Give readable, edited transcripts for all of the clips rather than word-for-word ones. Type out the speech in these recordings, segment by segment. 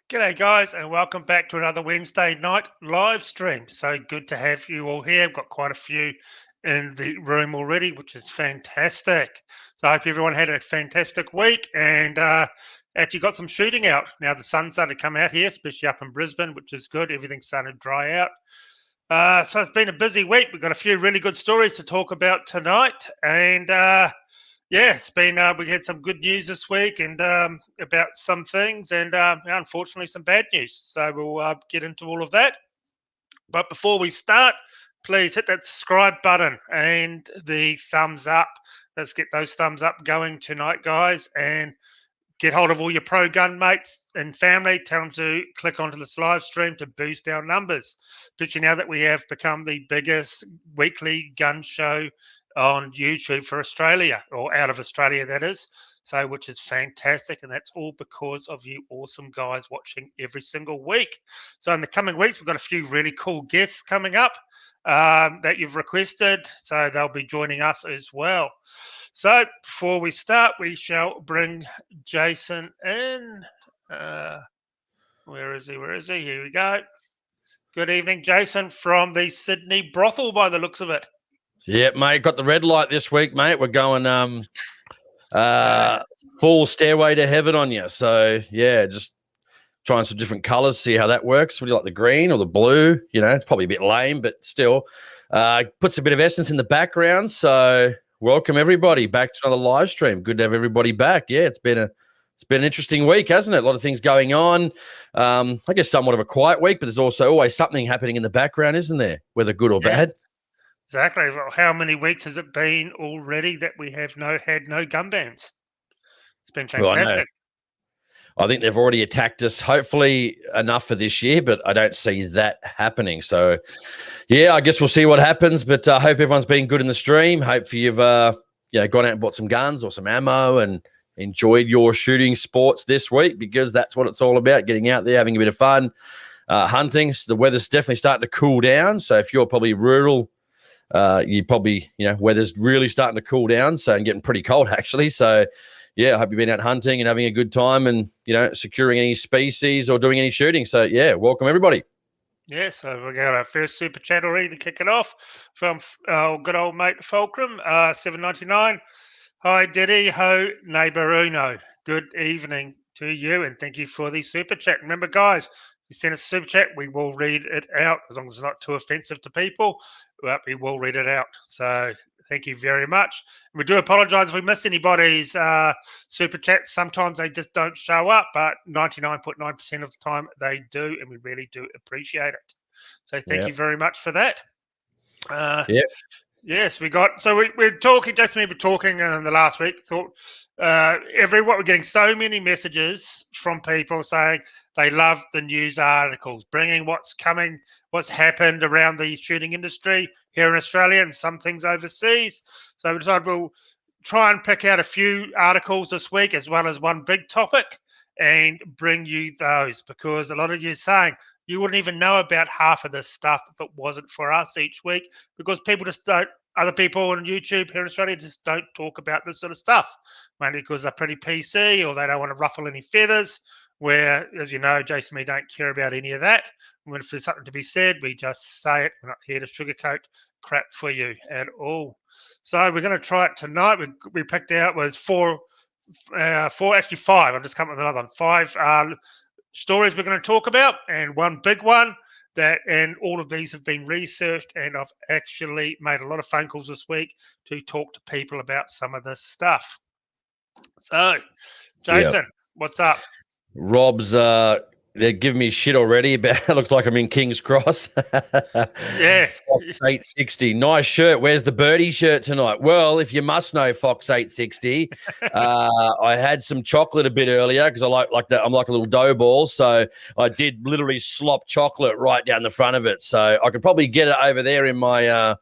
G'day guys, and welcome back to another Wednesday night live stream. So good to have you all here. I've got quite a few in the room already, which is fantastic. So I hope everyone had a fantastic week and actually got some shooting out. Now the sun's starting to come out here, especially up in Brisbane, which is good. Everything's starting to dry out. So it's been a busy week. We've got a few really good stories to talk about tonight, and yeah, it's been. We had some good news this week, and about some things, and unfortunately some bad news. So we'll get into all of that. But before we start, please hit that subscribe button and the thumbs up. Let's get those thumbs up going tonight, guys, and get hold of all your pro gun mates and family. Tell them to click onto this live stream to boost our numbers. Especially now that we have become the biggest weekly gun show on YouTube for Australia, or out of Australia, that is. So, which is fantastic, and that's all because of you awesome guys watching every single week. So in the coming weeks, we've got a few really cool guests coming up that you've requested, so they'll be joining us as well. So before we start, we shall bring Jason in. Where is he? Where is he? Here we go. Good evening, Jason, from the Sydney brothel by the looks of it. Yeah, mate, got the red light this week, mate. We're going full stairway to heaven on you. So, yeah, just trying some different colors, see how that works. Would you like the green or the blue? You know, it's probably a bit lame, but still puts a bit of essence in the background. So welcome, everybody, back to another live stream. Good to have everybody back. Yeah, it's been an interesting week, hasn't it? A lot of things going on. I guess somewhat of a quiet week, but there's also always something happening in the background, isn't there? Whether good or bad. Exactly. Well, how many weeks has it been already that we have had no gun bans? It's been fantastic. I think they've already attacked us, hopefully enough for this year, but I don't see that happening. So, yeah, I guess we'll see what happens, but I hope everyone's been good in the stream. Hope you've gone out and bought some guns or some ammo and enjoyed your shooting sports this week, because that's what it's all about, getting out there, having a bit of fun, hunting. So the weather's definitely starting to cool down. So if you're probably rural, you probably, weather's really starting to cool down, so and getting pretty cold actually. So, yeah, I hope you've been out hunting and having a good time and, securing any species or doing any shooting. So, yeah, welcome everybody. Yeah, so we got our first super chat already to kick it off from our good old mate Fulcrum, $7.99. Hi, Diddy Ho Neighbor Uno. Good evening to you, and thank you for the super chat. Remember, guys, you send us a super chat, we will read it out, as long as it's not too offensive to people. But we will read it out. So thank you very much. We do apologise if we miss anybody's super chat. Sometimes they just don't show up, but 99.9% of the time they do, and we really do appreciate it. So thank you very much for that. Yes, we're talking, Jason, we were talking in the last week, we're getting so many messages from people saying they love the news articles, bringing what's happened around the shooting industry here in Australia and some things overseas. So we decided we'll try and pick out a few articles this week, as well as one big topic, and bring you those, because a lot of you are saying you wouldn't even know about half of this stuff if it wasn't for us each week, because other people on YouTube here in Australia just don't talk about this sort of stuff, mainly because they're pretty PC or they don't want to ruffle any feathers, where, as you know, Jason, we don't care about any of that. When if there's something to be said, we just say it. We're not here to sugarcoat crap for you at all. So we're going to try it tonight. We picked out was five. I've just come up with another one. 5 stories we're going to talk about, and one big one and all of these have been researched, and I've actually made a lot of phone calls this week to talk to people about some of this stuff. So, Jason, what's up? Rob's they're giving me shit already. It looks like I'm in King's Cross. Yeah. Fox 860. Nice shirt. Where's the birdie shirt tonight? Well, if you must know, Fox 860, I had some chocolate a bit earlier because I like that. I'm like a little dough ball. So I did literally slop chocolate right down the front of it. So I could probably get it over there in my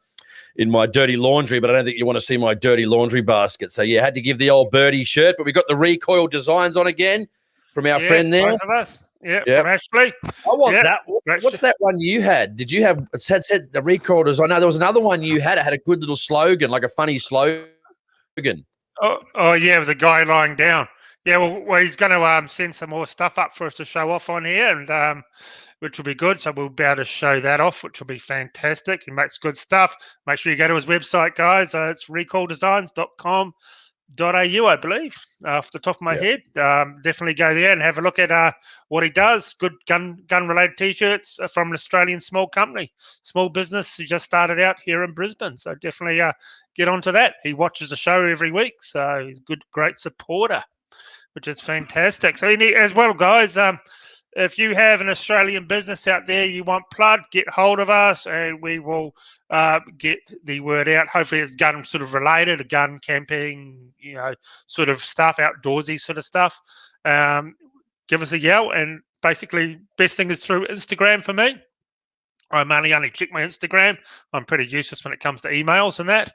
dirty laundry, but I don't think you want to see my dirty laundry basket. So yeah, had to give the old birdie shirt, but we got the recoil designs on again from our friend there. Both of us. Yeah, from Ashley. I want that. What's that one you had? Did you have? It said the recoil design. No, there was another one you had. It had a good little slogan, like a funny slogan. Oh yeah, with the guy lying down. Yeah, well he's going to send some more stuff up for us to show off on here, and which will be good. So we'll be able to show that off, which will be fantastic. He makes good stuff. Make sure you go to his website, guys. It's recoildesigns.com.au, I believe, off the top of my head. Definitely go there and have a look at what he does. Good gun-related T-shirts from an Australian small company, small business who just started out here in Brisbane. So definitely get onto that. He watches the show every week, so he's a great supporter, which is fantastic. So as well, guys, if you have an Australian business out there you want plugged, get hold of us and we will get the word out. Hopefully it's gun sort of related, gun camping, sort of stuff, outdoorsy sort of stuff. Give us a yell, and basically best thing is through Instagram for me. I mainly only check my Instagram. I'm pretty useless when it comes to emails and that.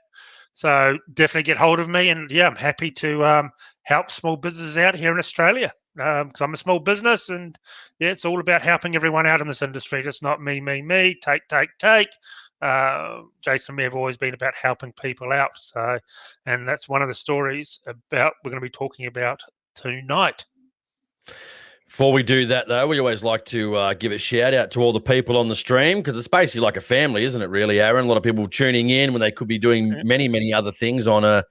So definitely get hold of me, and I'm happy to help small businesses out here in Australia. Because I'm a small business, and it's all about helping everyone out in this industry. Just not me, take. Jason and me have always been about helping people out. So, and that's one of the stories we're going to be talking about tonight. Before we do that, though, we always like to give a shout out to all the people on the stream, because it's basically like a family, isn't it, really, Aaron? A lot of people tuning in when they could be doing many other things on a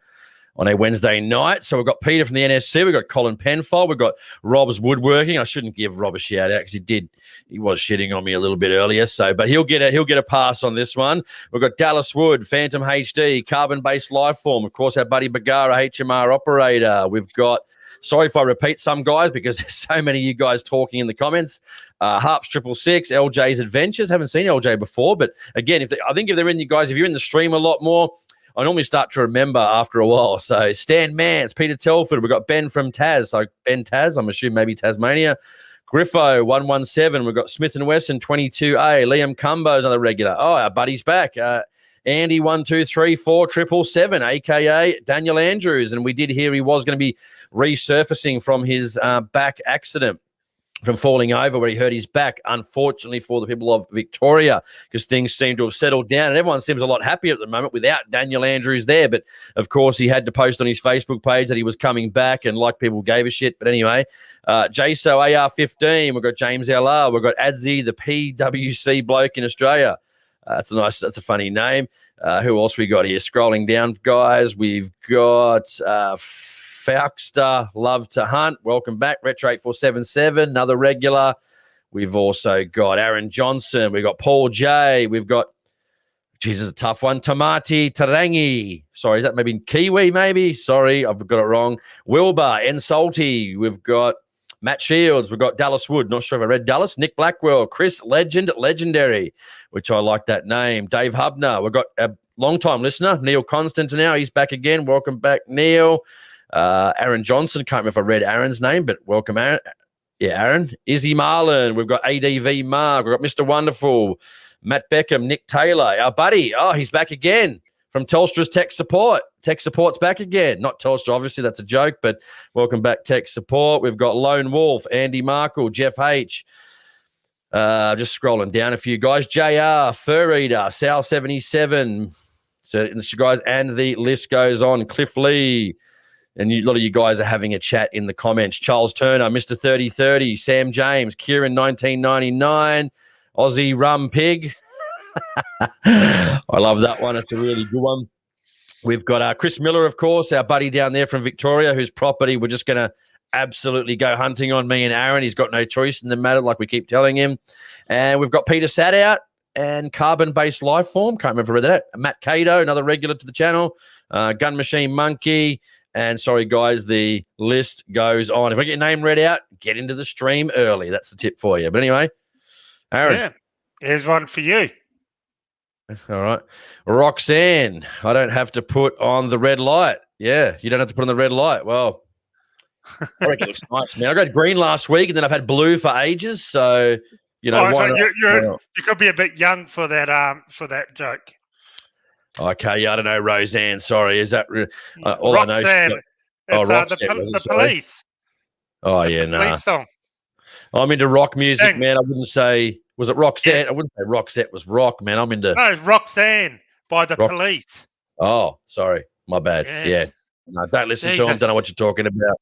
Wednesday night. So we've got Peter from the NSC, we've got Colin Penfold, we've got Rob's Woodworking. I shouldn't give Rob a shout out because he was shitting on me a little bit earlier. But he'll get a pass on this one. We've got Dallas Wood, Phantom HD, Carbon Based Lifeform, of course, our buddy Bagara, HMR operator. We've got, sorry if I repeat some guys because there's so many of you guys talking in the comments. Harps 666, LJ's Adventures. Haven't seen LJ before, but again, if you're in the stream a lot more, I normally start to remember after a while. So Stan Mance, Peter Telford, we've got Ben from Taz. So Ben Taz, I'm assuming maybe Tasmania. Griffo 117, we've got Smith & Wesson 22A. Liam Cumbo's another regular. Oh, our buddy's back. Andy 1234777, aka Daniel Andrews, and we did hear he was going to be resurfacing from his back accident, from falling over where he hurt his back, unfortunately for the people of Victoria, because things seem to have settled down and everyone seems a lot happier at the moment without Daniel Andrews there. But of course he had to post on his Facebook page that he was coming back, and like people gave a shit. But anyway, JSO AR15, we've got James LR, we've got Adzi, the PWC bloke in Australia. That's a funny name. Who else we got here? Scrolling down, guys, we've got Falkster, Love to Hunt. Welcome back. Retro 8477, another regular. We've also got Aaron Johnson. We've got Paul J. We've got, Jesus, a tough one. Tamati Tarangi. Sorry, is that maybe Kiwi, maybe? Sorry, I've got it wrong. Wilbur, Salty. We've got Matt Shields. We've got Dallas Wood. Not sure if I read Dallas. Nick Blackwell. Chris Legendary, which I like that name. Dave Hubner. We've got a long-time listener, Neil Constantine now. He's back again. Welcome back, Neil. Aaron Johnson. Can't remember if I read Aaron's name, but welcome, Aaron. Yeah, Aaron. Izzy Marlin. We've got ADV Mark. We've got Mr. Wonderful. Matt Beckham. Nick Taylor. Our buddy. Oh, he's back again from Telstra's Tech Support. Tech Support's back again. Not Telstra, obviously. That's a joke, but welcome back, Tech Support. We've got Lone Wolf, Andy Markle, Jeff H. Just scrolling down a few guys. JR, Fur Eater, Sal 77. So, guys, and the list goes on. Cliff Lee. And a lot of you guys are having a chat in the comments. Charles Turner, Mr. 3030, Sam James, Kieran 1999, Aussie Rum Pig. I love that one. It's a really good one. We've got Chris Miller, of course, our buddy down there from Victoria, whose property we're just going to absolutely go hunting on me and Aaron. He's got no choice in the matter, like we keep telling him. And we've got Peter Sat out and Carbon-Based Life Form. Can't remember if I read that. Matt Cato, another regular to the channel. Gun Machine Monkey. And sorry, guys, the list goes on. If I get your name read out, get into the stream early. That's the tip for you. But anyway, Aaron. Yeah, here's one for you. All right. Roxanne, I don't have to put on the red light. Yeah, you don't have to put on the red light. Well, I reckon it looks nice, man. I got green last week, and then I've had blue for ages. So, you know, so you could be a bit young for that joke. Okay, yeah, I don't know, Roseanne. Sorry, is that all Roxanne? I know? It's Roxanne, the Police. Oh, it's yeah, a police song. I'm into rock music, man. I wouldn't say, was it Roxette? Yeah. I wouldn't say Roxette was rock, man. I'm into. No, Roxanne by the Police. Oh, sorry. My bad. Yes. Yeah. No, don't listen to them. Don't know what you're talking about.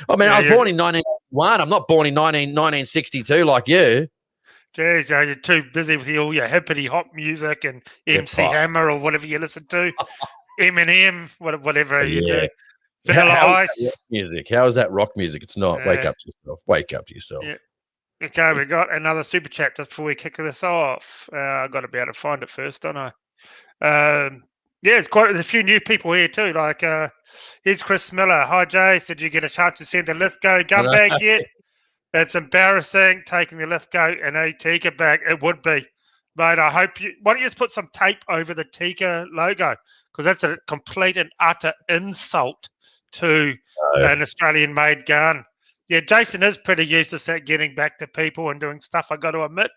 I mean, I was born in 1981. I'm not born in 1962 like you. Jeez, you're too busy with all your hippity hop music and MC Hammer or whatever you listen to. Eminem, whatever you do. Vanilla Ice. Music. How is that rock music? It's not. Wake up to yourself. Wake up to yourself. Yeah. Okay, we got another super chat just before we kick this off. I've got to be able to find it first, don't I? It's quite a few new people here too. Like, here's Chris Miller. Hi, Jace. Did you get a chance to send the Lithgow gun bag yet? It's embarrassing taking the Lithgow and a Tikka bag. It would be. Mate, I hope you... Why don't you just put some tape over the Tikka logo? Because that's a complete and utter insult to an Australian-made gun. Yeah, Jason is pretty useless at getting back to people and doing stuff, I got to admit.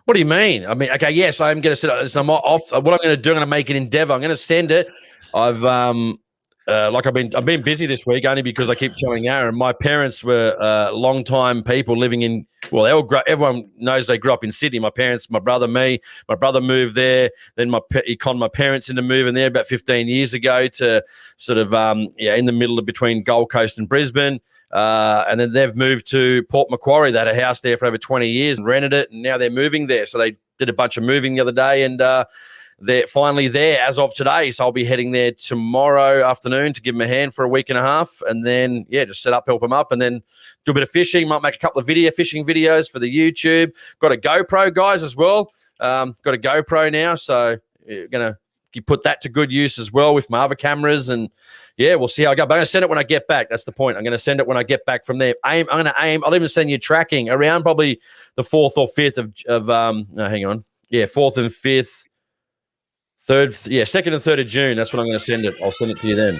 What do you mean? I mean, okay, yes, I'm going to set up. So I'm off. What I'm going to do, I'm going to make an endeavor. I'm going to send it. I've been busy this week only because I keep telling Aaron. My parents were long-time people living in. Well, everyone knows they grew up in Sydney. My parents, my brother, me. My brother moved there. Then he conned my parents into moving there about 15 years ago to sort of in the middle of between Gold Coast and Brisbane. And then they've moved to Port Macquarie. They had a house there for over 20 years and rented it, and now they're moving there. So they did a bunch of moving the other day, and they're finally there as of today. So I'll be heading there tomorrow afternoon to give them a hand for a week and a half, and then just set up, help them up, and then do a bit of fishing. Might make a couple of fishing videos for the YouTube. Got a GoPro, guys, as well. Got a GoPro now, so gonna put that to good use as well with my other cameras, and we'll see how I go. But I'm gonna send it when I get back. That's the point. I'm gonna send it when I get back from there. I'm gonna aim. I'll even send you tracking around probably the 4th or 5th of 4th and 5th. 2nd and 3rd of June. That's when I'm going to send it. I'll send it to you then.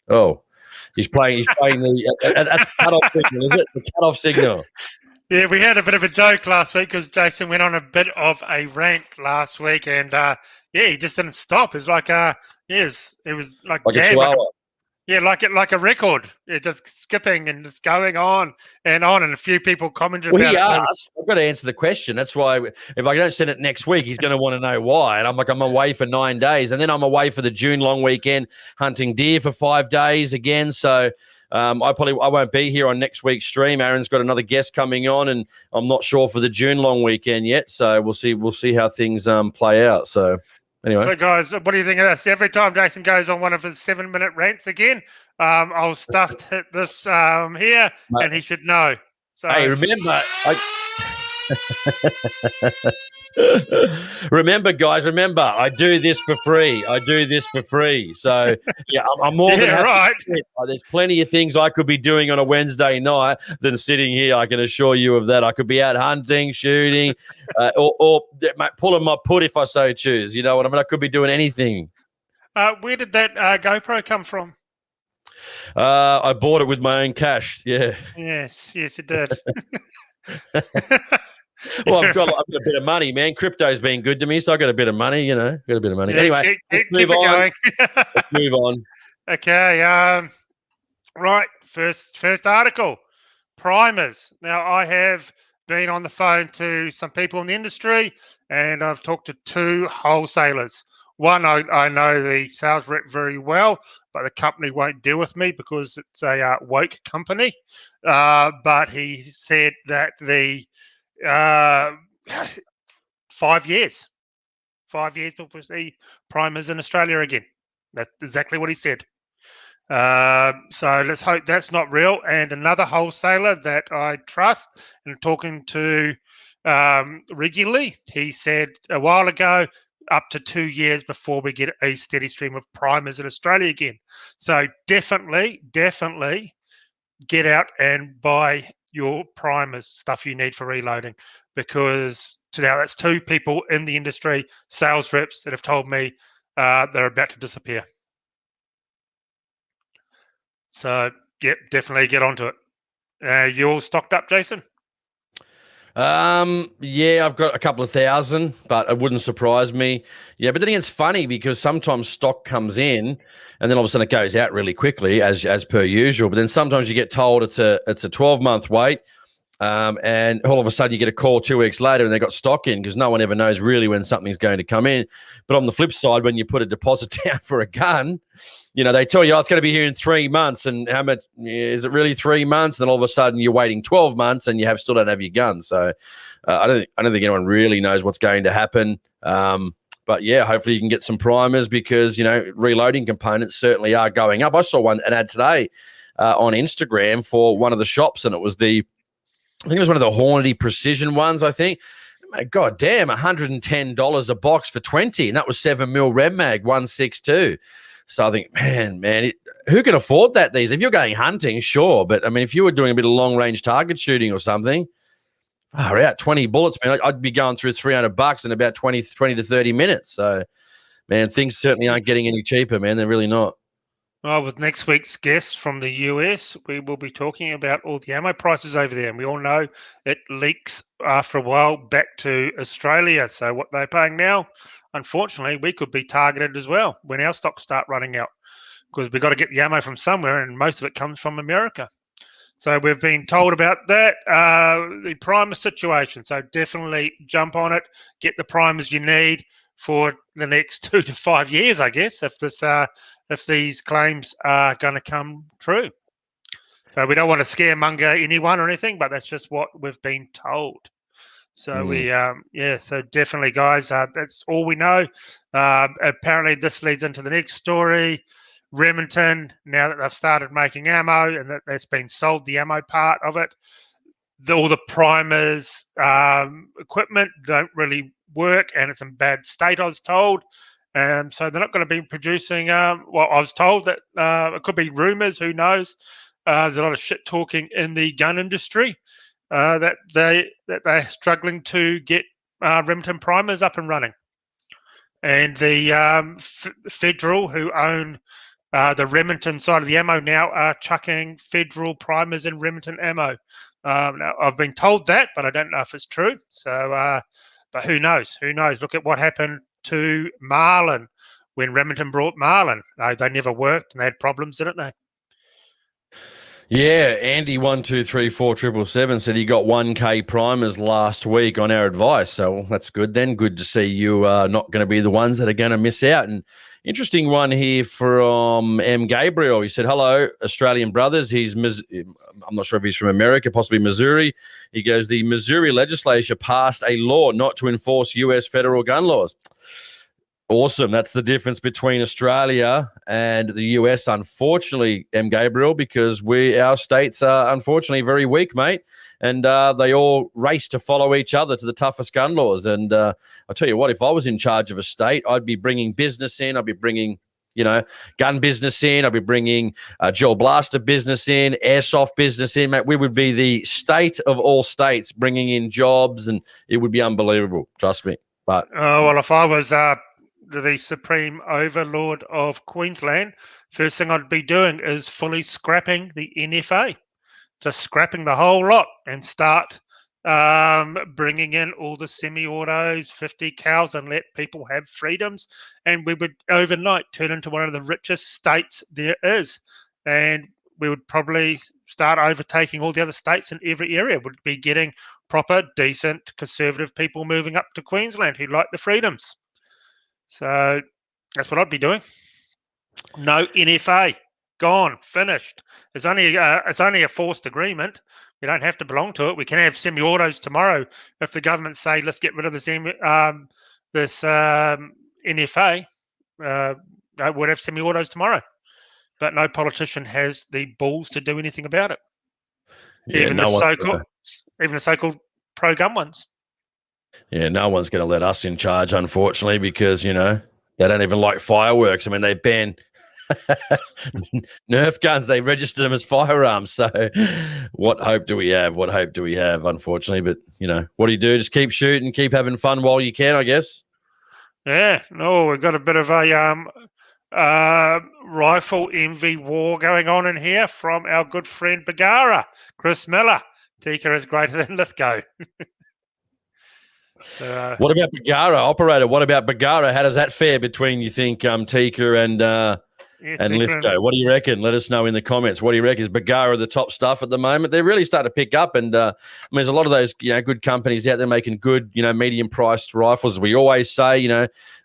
Oh, he's playing the cut-off signal, is it? The cut-off signal. Yeah, we had a bit of a joke last week because Jason went on a bit of a rant last week, and he just didn't stop. It's like it was like a chihuahua. Yeah, like a record. Yeah, just skipping and just going on, and a few people commented about it. I've got to answer the question. That's why if I don't send it next week, he's going to want to know why. And I'm like, I'm away for 9 days, and then I'm away for the June long weekend hunting deer for 5 days again. So I won't be here on next week's stream. Aaron's got another guest coming on, and I'm not sure for the June long weekend yet. So we'll see how things play out. So. Anyway. So, guys, what do you think of this? Every time Jason goes on one of his 7-minute rants again, I'll just hit this here, and he should know. So, hey, remember, guys, I do this for free. So, I'm more than happy. Right. There's plenty of things I could be doing on a Wednesday night than sitting here. I can assure you of that. I could be out hunting, shooting, or pulling my put if I so choose. You know what I mean? I could be doing anything. Where did that GoPro come from? I bought it with my own cash. Yeah. Yes, you did. Well, I've got a bit of money, man. Crypto's been good to me, so I got a bit of money, got a bit of money. Anyway, let's move on. Let's move on. Okay. Right. First article. Primers. Now, I have been on the phone to some people in the industry, and I've talked to 2 wholesalers. One, I know the sales rep very well, but the company won't deal with me because it's a woke company. But he said that the 5 years before we see primers in Australia again. That's exactly what he said. So let's hope that's not real. And another wholesaler that I trust and talking to regularly, he said a while ago, up to 2 years before we get a steady stream of primers in Australia again. So definitely get out and buy your primers, stuff you need for reloading, because now that's 2 people in the industry, sales reps, that have told me they're about to disappear. So, yep, definitely get onto it. You all stocked up, Jason? Yeah, I've got a couple of thousand, but it wouldn't surprise me. Yeah, but then again, it's funny because sometimes stock comes in and then all of a sudden it goes out really quickly as per usual. But then sometimes you get told it's a 12-month wait. And all of a sudden you get a call 2 weeks later and they got stock in, because no one ever knows really when something's going to come in. But on the flip side, when you put a deposit down for a gun, they tell you, it's going to be here in 3 months. And how much is it really 3 months? And then all of a sudden you're waiting 12 months and you still don't have your gun. So I don't think anyone really knows what's going to happen. But yeah, hopefully you can get some primers, because, reloading components certainly are going up. I saw an ad today on Instagram for one of the shops, and it was I think it was one of the Hornady Precision ones, I think. God damn, $110 a box for 20, and that was 7mm Red Mag 162. So I think, man, who can afford that these? If you're going hunting, sure, but I mean, if you were doing a bit of long-range target shooting or something, out 20 bullets, man, I'd be going through $300 in about 20 to 30 minutes. So, man, things certainly aren't getting any cheaper, man. They're really not. Well, with next week's guest from the US, we will be talking about all the ammo prices over there. And we all know it leaks after a while back to Australia. So what they're paying now, unfortunately, we could be targeted as well when our stocks start running out, because we've got to get the ammo from somewhere, and most of it comes from America. So we've been told about that, the primer situation. So definitely jump on it, get the primers you need for the next 2 to 5 years, I guess, if these claims are going to come true. So we don't want to scaremonger anyone or anything, but that's just what we've been told. So so definitely, guys, that's all we know. Apparently, this leads into the next story. Remington, now that they've started making ammo and that's been sold, the ammo part of it, all the primers equipment don't really work, and it's in bad state, I was told. So they're not going to be producing. I was told that it could be rumors. Who knows? There's a lot of shit talking in the gun industry that they're struggling to get Remington primers up and running, and the federal who own the Remington side of the ammo now are chucking federal primers in Remington ammo. Now I've been told that, but I don't know if it's true. So, but who knows? Who knows? Look at what happened to Marlin when Remington brought Marlin. They never worked and they had problems, didn't they? Yeah, Andy 1234777 said he got 1K primers last week on our advice. So that's good then. Good to see you not going to be the ones that are going to miss out. And interesting one here from M. Gabriel. He said, hello, Australian brothers. I'm not sure if he's from America, possibly Missouri. He goes, the Missouri legislature passed a law not to enforce U.S. federal gun laws. Awesome. That's the difference between Australia and the US, unfortunately, M. Gabriel, because our states are unfortunately very weak, mate. And they all race to follow each other to the toughest gun laws. And I'll tell you what, if I was in charge of a state, I'd be bringing business in. I'd be bringing, gun business in. I'd be bringing gel blaster business in, airsoft business in, mate. We would be the state of all states bringing in jobs, and it would be unbelievable. Trust me. But well, if I was the supreme overlord of Queensland, first thing I'd be doing is fully scrapping the NFA, just scrapping the whole lot, and start bringing in all the semi-autos, 50 cows, and let people have freedoms. And we would overnight turn into one of the richest states there is. And we would probably start overtaking all the other states in every area. Would be getting proper, decent, conservative people moving up to Queensland who like the freedoms. So that's what I'd be doing. No NFA, gone, finished. It's only a forced agreement. We don't have to belong to it. We can have semi-autos tomorrow if the government say let's get rid of this NFA. We'd have semi-autos tomorrow. but no politician has the balls to do anything about it. Yeah, even the so-called pro-gun ones. Yeah, no one's going to let us in charge, unfortunately, because, they don't even like fireworks. I mean, they ban Nerf guns. They register them as firearms. So what hope do we have? Unfortunately? But, what do you do? Just keep shooting, keep having fun while you can, I guess. Yeah, no, we've got a bit of a rifle envy war going on in here from our good friend Bagara, Chris Miller. Tikka is greater than Lithgow. What about Bagara, operator? What about Bagara? How does that fare between, you think, Tikka and Lithgow? What do you reckon? Let us know in the comments. What do you reckon? Is Bagara the top stuff at the moment? They're really starting to pick up, and there's a lot of those good companies out there making good medium-priced rifles. As we always say,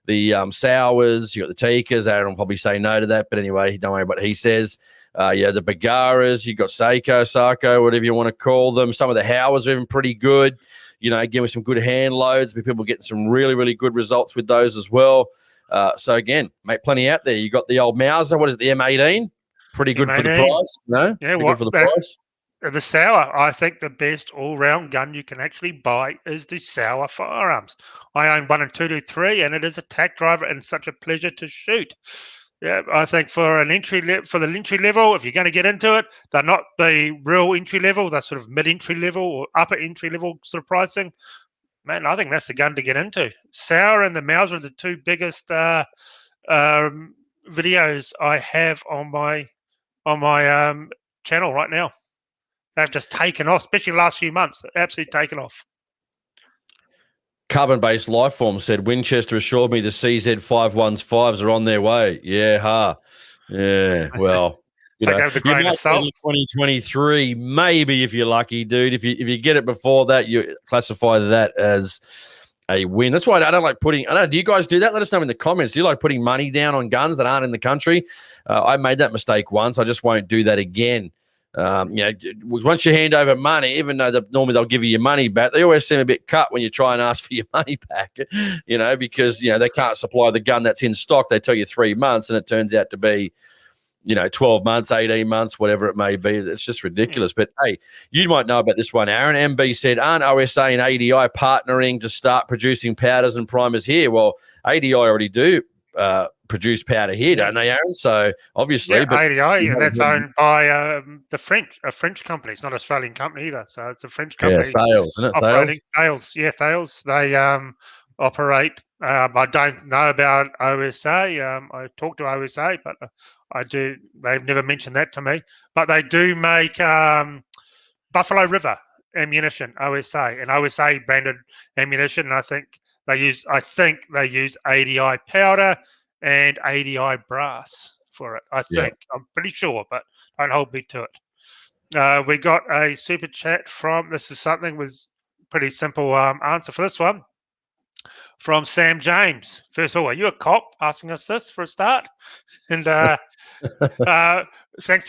the Sours, you got the Tikkas. Aaron will probably say no to that, but anyway, don't worry what he says. The Bagaras, you got Sako, whatever you want to call them. Some of the Howers are even pretty good. Again, with some good hand loads, people getting some really, really good results with those as well. So again, mate, plenty out there. You got the old Mauser. What is it, the M18? Pretty good for the price. No, yeah, good for the price. The Sauer, I think the best all-round gun you can actually buy is the Sauer firearms. I own one and 223, and it is a tack driver and such a pleasure to shoot. Yeah, I think for the entry level, if you're going to get into it, they're not the real entry level. They're sort of mid-entry level or upper entry level sort of pricing. Man, I think that's the gun to get into. Sauer and the Mauser are the two biggest videos I have on my channel right now. They've just taken off, especially the last few months. They've absolutely taken off. Carbon-based Lifeform said, Winchester assured me the CZ515s are on their way. Yeah, Yeah, well, you might 2023, maybe if you're lucky, dude. If you get it before that, you classify that as a win. That's why I don't like putting. I don't know. Do you guys do that? Let us know in the comments. Do you like putting money down on guns that aren't in the country? I made that mistake once. I just won't do that again. Once you hand over money, even though normally they'll give you your money back, they always seem a bit cut when you try and ask for your money back, because, they can't supply the gun that's in stock. They tell you 3 months and it turns out to be, 12 months, 18 months, whatever it may be. It's just ridiculous. But, hey, you might know about this one, Aaron. MB said, aren't OSA and ADI partnering to start producing powders and primers here? Well, ADI already do produce powder here, don't they, Aaron? So obviously, yeah, but ADI, that's owned by a French company. It's not an Australian company either. So it's a French company. Yeah, Thales, isn't it? Thales. Yeah, Thales. They operate. I don't know about OSA. I talked to OSA, but I do. They've never mentioned that to me. But they do make Buffalo River ammunition, OSA, and OSA branded ammunition. And I think they use ADI powder and ADI brass for it. I think. Yeah. I'm pretty sure, but don't hold me to it. We got a super chat from. This is something was pretty simple answer for this one. From Sam James. First of all, are you a cop asking us this for a start? And thanks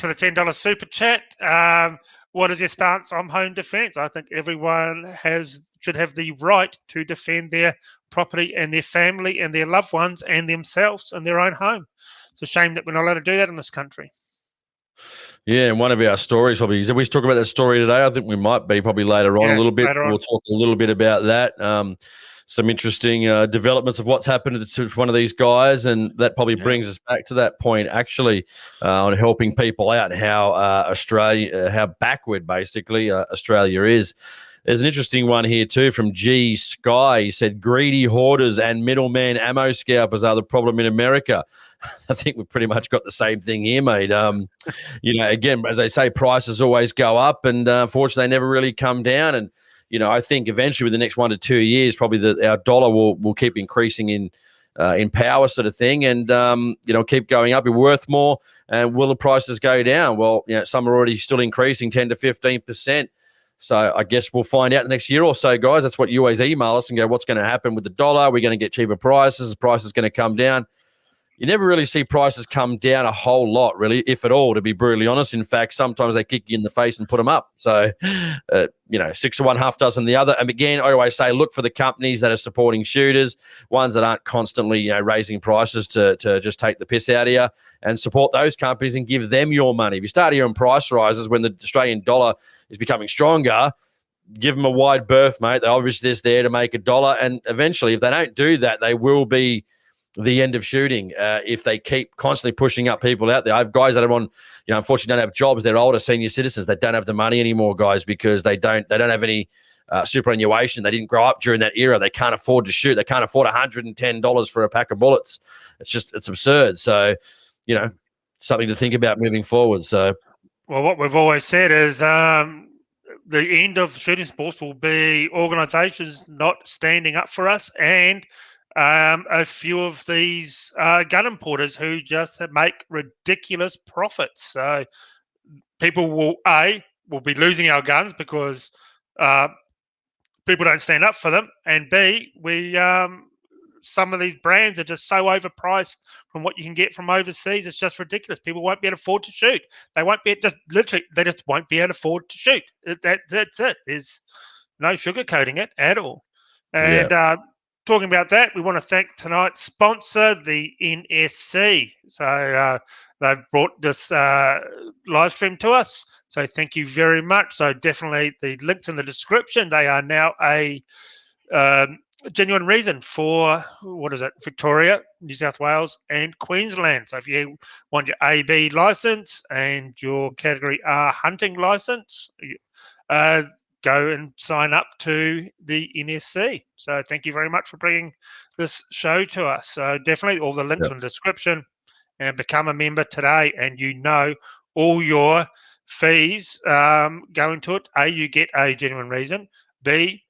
for the $10 super chat. What is your stance on home defence? I think everyone should have the right to defend their property and their family and their loved ones and themselves in their own home. It's a shame that we're not allowed to do that in this country. Yeah, and one of our stories probably, we talk about that story today. I think we might be probably later on a little bit. We'll talk a little bit about that. Some interesting developments of what's happened to one of these guys, and that probably brings us back to that point, actually, on helping people out and how how backward, basically, Australia is. There's an interesting one here, too, from G Sky. He said, greedy hoarders and middleman ammo scalpers are the problem in America. I think we've pretty much got the same thing here, mate. Again, as they say, prices always go up, and unfortunately, they never really come down. And I think eventually with the next 1 to 2 years, probably our dollar will keep increasing in power, sort of thing, and keep going up, be worth more. And will the prices go down? Well, some are already still increasing 10 to 15%. So I guess we'll find out the next year or so, guys. That's what you always email us and go, what's going to happen with the dollar? We're going to get cheaper prices. The price is going to come down. you never really see prices come down a whole lot, really, if at all, to be brutally honest. In fact, sometimes they kick you in the face and put them up. So, 6 of one, half dozen the other. And again, I always say, look for the companies that are supporting shooters, ones that aren't constantly, raising prices to just take the piss out of you, and support those companies and give them your money. If you start hearing price rises when the Australian dollar is becoming stronger, give them a wide berth, mate. They're obviously just there to make $1. And eventually, if they don't do that, they will be the end of shooting. If they keep constantly pushing up people out there. I have guys that are on, unfortunately don't have jobs. They're older senior citizens. They don't have the money anymore, guys, because they don't have any superannuation. They didn't grow up during that era. They can't afford to shoot. They can't afford $110 for a pack of bullets. It's absurd. So, something to think about moving forward. So, well, what we've always said is the end of shooting sports will be organisations not standing up for us, and a few of these gun importers who just make ridiculous profits. So people will be losing our guns because people don't stand up for them, and B, some of these brands are just so overpriced from what you can get from overseas. It's just ridiculous. People won't be able to afford to shoot. They won't be they just won't be able to afford to shoot. That's it. There's no sugarcoating it at all. And talking about that, we want to thank tonight's sponsor, the NSC. So they've brought this live stream to us. So thank you very much. So definitely the links in the description. They are now a genuine reason for, Victoria, New South Wales and Queensland. So if you want your AB license and your category R hunting license, go and sign up to the NSC. So thank you very much for bringing this show to us. So definitely all the links in the description, and become a member today, and all your fees go into it. A, you get a genuine reason. B,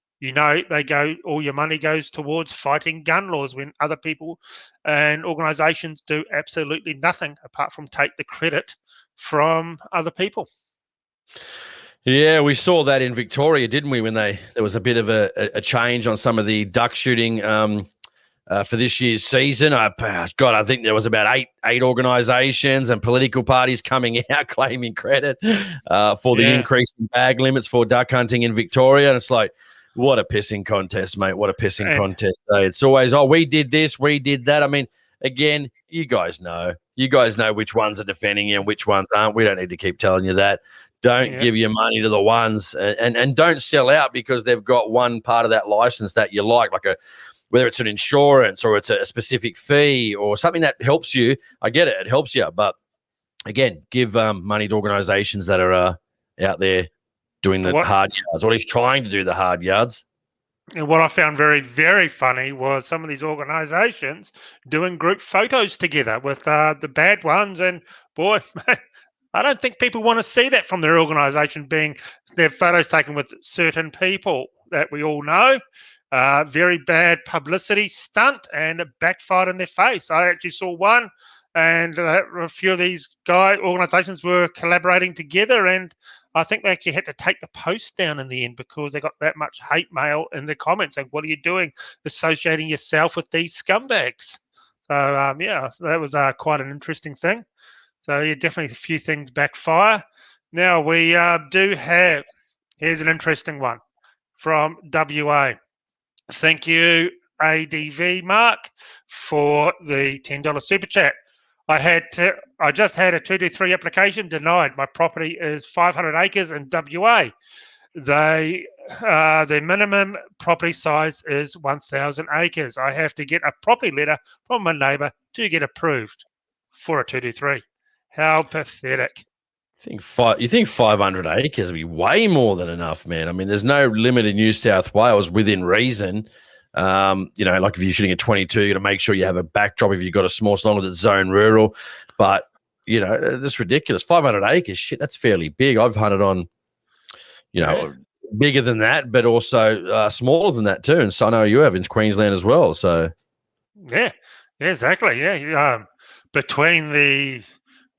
all your money goes towards fighting gun laws when other people and organisations do absolutely nothing apart from take the credit from other people. Yeah, we saw that in Victoria, didn't we? When there was a bit of a change on some of the duck shooting for this year's season. I think there was about eight organisations and political parties coming out claiming credit for the increase in bag limits for duck hunting in Victoria, and it's like, what a pissing contest, mate. What a pissing contest. It's always, we did this, we did that. I mean, again, you guys know which ones are defending you and which ones aren't. We don't need to keep telling you that. Don't give your money to the ones, and don't sell out because they've got one part of that license that you like whether it's an insurance or it's a specific fee or something that helps you. I get it. It helps you. But again, give money to organizations that are out there doing the hard yards, or at least trying to do the hard yards. And what I found very, very funny was some of these organisations doing group photos together with the bad ones. And boy, I don't think people want to see that from their organisation, being their photos taken with certain people that we all know. Very bad publicity stunt, and it backfired in their face. I actually saw one, and a few of these organisations were collaborating together, and I think they actually had to take the post down in the end because they got that much hate mail in the comments. Like, what are you doing associating yourself with these scumbags? So, that was quite an interesting thing. So, definitely a few things backfire. Now, we do have, here's an interesting one from WA. Thank you, ADV Mark, for the $10 super chat. I just had a 223 application denied. My property is 500 acres in WA. Their minimum property size is 1,000 acres. I have to get a property letter from my neighbour to get approved for a 223. How pathetic. You think 500 acres would be way more than enough, man. I mean, there's no limit in New South Wales within reason. Like if you're shooting a 22, you got to make sure you have a backdrop if you've got a small slot that's zone rural. But, that's ridiculous. 500 acres, shit, that's fairly big. I've hunted on, bigger than that, but also smaller than that too. And so I know you have in Queensland as well. So, yeah, exactly. Yeah. Between the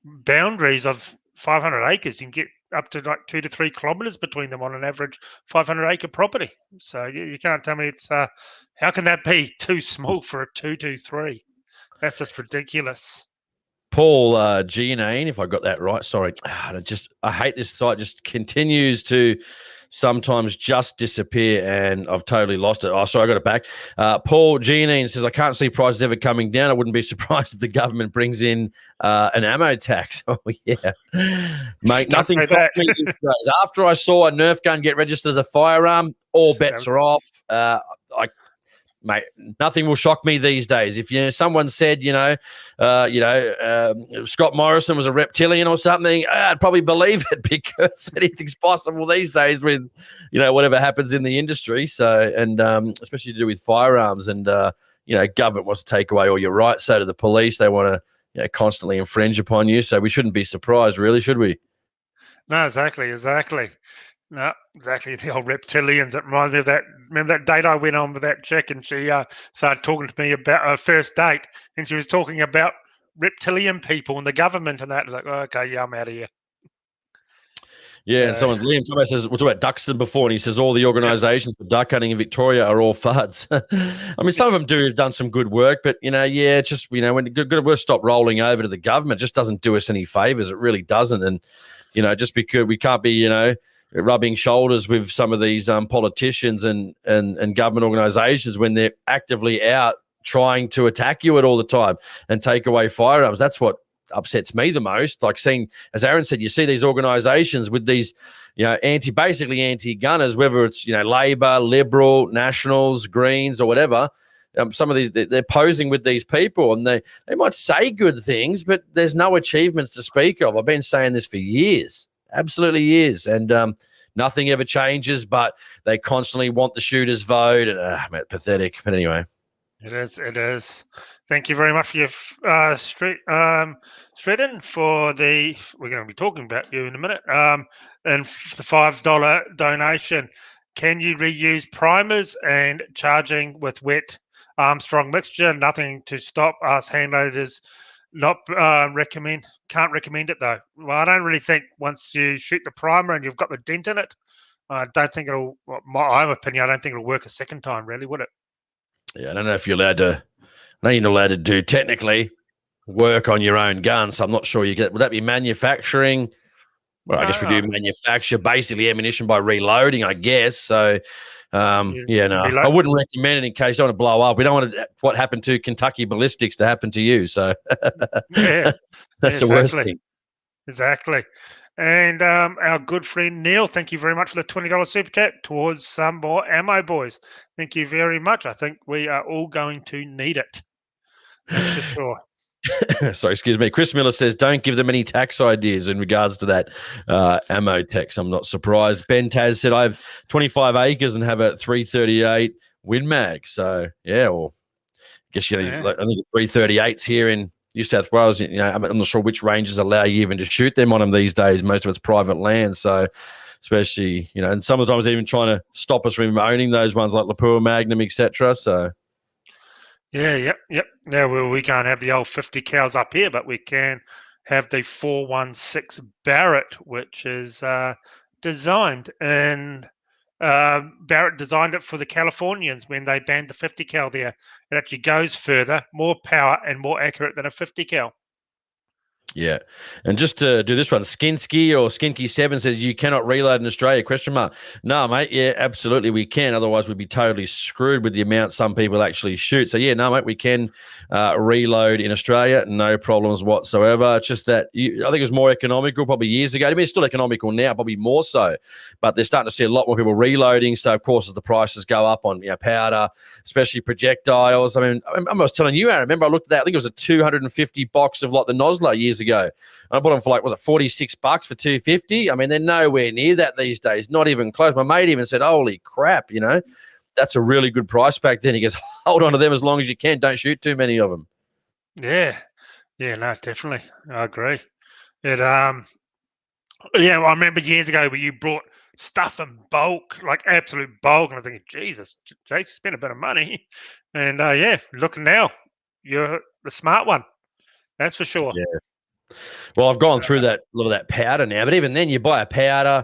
boundaries of 500 acres, you can get up to like 2 to 3 kilometres between them on an average 500-acre property. So you can't tell me it's how can that be too small for a 223? That's just ridiculous. Paul Gianane, if I got that right. Sorry. I hate this site. Just continues to sometimes just disappear, and I've totally lost it. Oh, sorry, I got it back. Paul Gianine says, I can't see prices ever coming down. I wouldn't be surprised if the government brings in an ammo tax. Oh, yeah. Mate, nothing shocked me these days. After I saw a Nerf gun get registered as a firearm, all bets are off. Mate, nothing will shock me these days. If someone said, Scott Morrison was a reptilian or something, I'd probably believe it, because anything's possible these days with, whatever happens in the industry. So, and especially to do with firearms, and government wants to take away all your rights. So do the police. They want to constantly infringe upon you. So we shouldn't be surprised, really, should we? No, exactly. No, exactly. The old reptilians. It reminds me of that. Remember that date I went on with that chick, and she started talking to me about her first date, and she was talking about reptilian people and the government and that. I was like, oh, okay, yeah, I'm out of here. Yeah, and Liam says, we'll talk about Duxton before, and he says all the organisations for duck hunting in Victoria are all fuds. I mean, some of them have done some good work, but, it's just, when good work stop rolling over to the government, it just doesn't do us any favours. It really doesn't. And, just because we can't be, rubbing shoulders with some of these politicians and government organisations when they're actively out trying to attack you at all the time and take away firearms. That's what upsets me the most. Like seeing, as Aaron said, you see these organisations with these, basically anti-gunners, whether it's, Labor, Liberal, Nationals, Greens or whatever. Some of these, they're posing with these people, and they might say good things, but there's no achievements to speak of. I've been saying this for years. Absolutely years, and nothing ever changes, but they constantly want the shooters vote, and pathetic. But anyway, it is. Thank you very much for your Stredden, for the. We're going to be talking about you in a minute. And the $5 donation. Can you reuse primers and charging with wet Armstrong mixture? Nothing to stop us hand loaders. Can't recommend it though. Well, I don't really think once you shoot the primer and you've got the dent in it, I don't think it'll. My opinion, I don't think it'll work a second time. Really, would it? Yeah, I don't know if you're allowed to. I know you're not allowed to do technically work on your own gun, so I'm not sure you get. Would that be manufacturing? Well, I guess we do manufacture basically ammunition by reloading, I guess. So. I wouldn't recommend it in case you don't want to blow up. We don't want what happened to Kentucky ballistics to happen to you. So that's the worst thing. Exactly. And our good friend Neil, thank you very much for the $20 super chat towards some more ammo, boys. Thank you very much. I think we are all going to need it. That's for sure. Sorry, excuse me. Chris Miller says, don't give them any tax ideas in regards to that ammo tax. I'm not surprised. Ben Taz said, I have 25 acres and have a 338 Win Mag. So, yeah, well, I guess, I think the 338s here in New South Wales, I'm not sure which ranges allow you even to shoot them on them these days. Most of it's private land. So, especially, and sometimes even trying to stop us from owning those ones like Lapua Magnum, etc. So, yep. Now, we can't have the old 50 cows up here, but we can have the 416 Barrett, which is designed, and Barrett designed it for the Californians when they banned the 50 cal there. It actually goes further, more power, and more accurate than a 50 cal. Yeah. And just to do this one, Skinsky or Skinky7 says, you cannot reload in Australia, ? No, mate. Yeah, absolutely we can. Otherwise, we'd be totally screwed with the amount some people actually shoot. So, yeah, no, mate, we can reload in Australia. No problems whatsoever. It's just that I think it was more economical probably years ago. I mean, it's still economical now, probably more so. But they're starting to see a lot more people reloading. So, of course, as the prices go up on powder, especially projectiles. I mean, I was telling you, Aaron, remember I looked at that. I think it was a 250 box of like the Nosler years ago. I bought them for like, was it $46 for 250? I mean, they're nowhere near that these days, not even close. My mate even said, holy crap, that's a really good price back then. He goes, hold on to them as long as you can. Don't shoot too many of them. Yeah, no, definitely. I agree. I remember years ago where you brought stuff in bulk, like absolute bulk, and I was thinking, Jesus, Jay, spent a bit of money. And looking now, you're the smart one. That's for sure. Yeah. Well, I've gone through that, a lot of that powder now, but even then you buy a powder,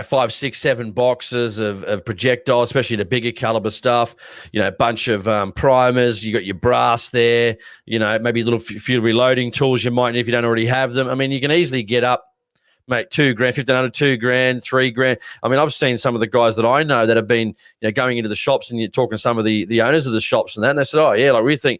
5, 6, 7 boxes of projectiles, especially the bigger caliber stuff, a bunch of primers, you got your brass there, maybe a little few reloading tools you might need if you don't already have them. I mean, you can easily get up, mate, $2,000, $1,500, $2,000, $3,000. I mean, I've seen some of the guys that I know that have been, going into the shops, and you're talking to some of the owners of the shops and they said, oh yeah, like we think,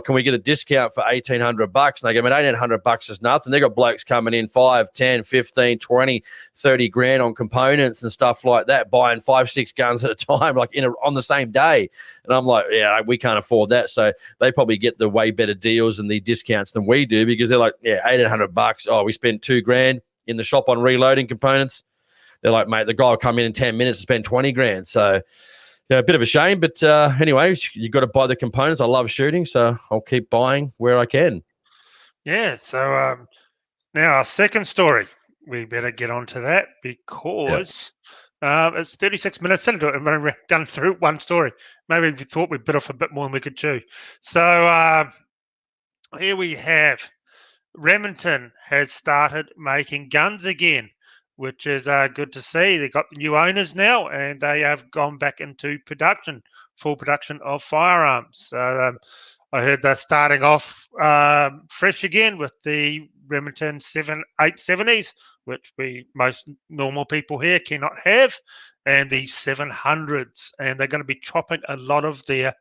can we get a discount for $1,800? And they go, man, $1,800 is nothing. They got blokes coming in 5, 10, 15, 20, 30 grand on components and stuff like that, buying 5, 6 guns at a time, like on the same day. And I'm like, yeah, we can't afford that. So they probably get the way better deals and the discounts than we do, because they're like, yeah, $1,800. Oh, we spent $2,000 in the shop on reloading components. They're like, mate, the guy will come in 10 minutes and spend $20,000. So, yeah, a bit of a shame. But anyway, you got to buy the components. I love shooting, so I'll keep buying where I can. Yeah. So now our second story, we better get onto that because it's 36 minutes into it and we've done through one story. Maybe we thought we bit off a bit more than we could chew. So here we have Remington has started making guns again, which is good to see. They've got new owners now, and they have gone back into full production of firearms. So I heard they're starting off fresh again with the Remington 870s, which most normal people here cannot have, and the 700s. And they're going to be chopping a lot of their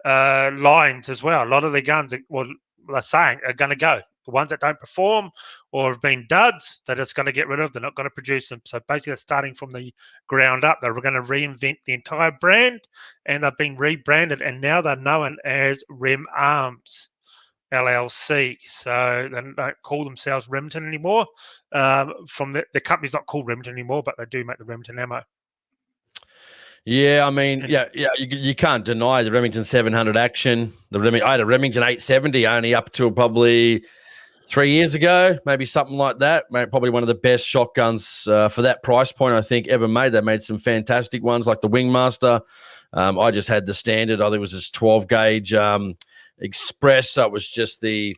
lines as well. A lot of their guns, they're saying, are going to go. The ones that don't perform or have been duds, they're just going to get rid of. They're not going to produce them. So basically, they're starting from the ground up. They're going to reinvent the entire brand, and they've been rebranded, and now they're known as Rem Arms LLC. So they don't call themselves Remington anymore. The company's not called Remington anymore, but they do make the Remington ammo. Yeah, I mean, you can't deny the Remington 700 action. I had a Remington 870 only up till probably 3 years ago, maybe something like that. Probably one of the best shotguns for that price point, I think, ever made. They made some fantastic ones like the Wingmaster. I just had the standard. I think it was this 12 gauge Express. So it was just it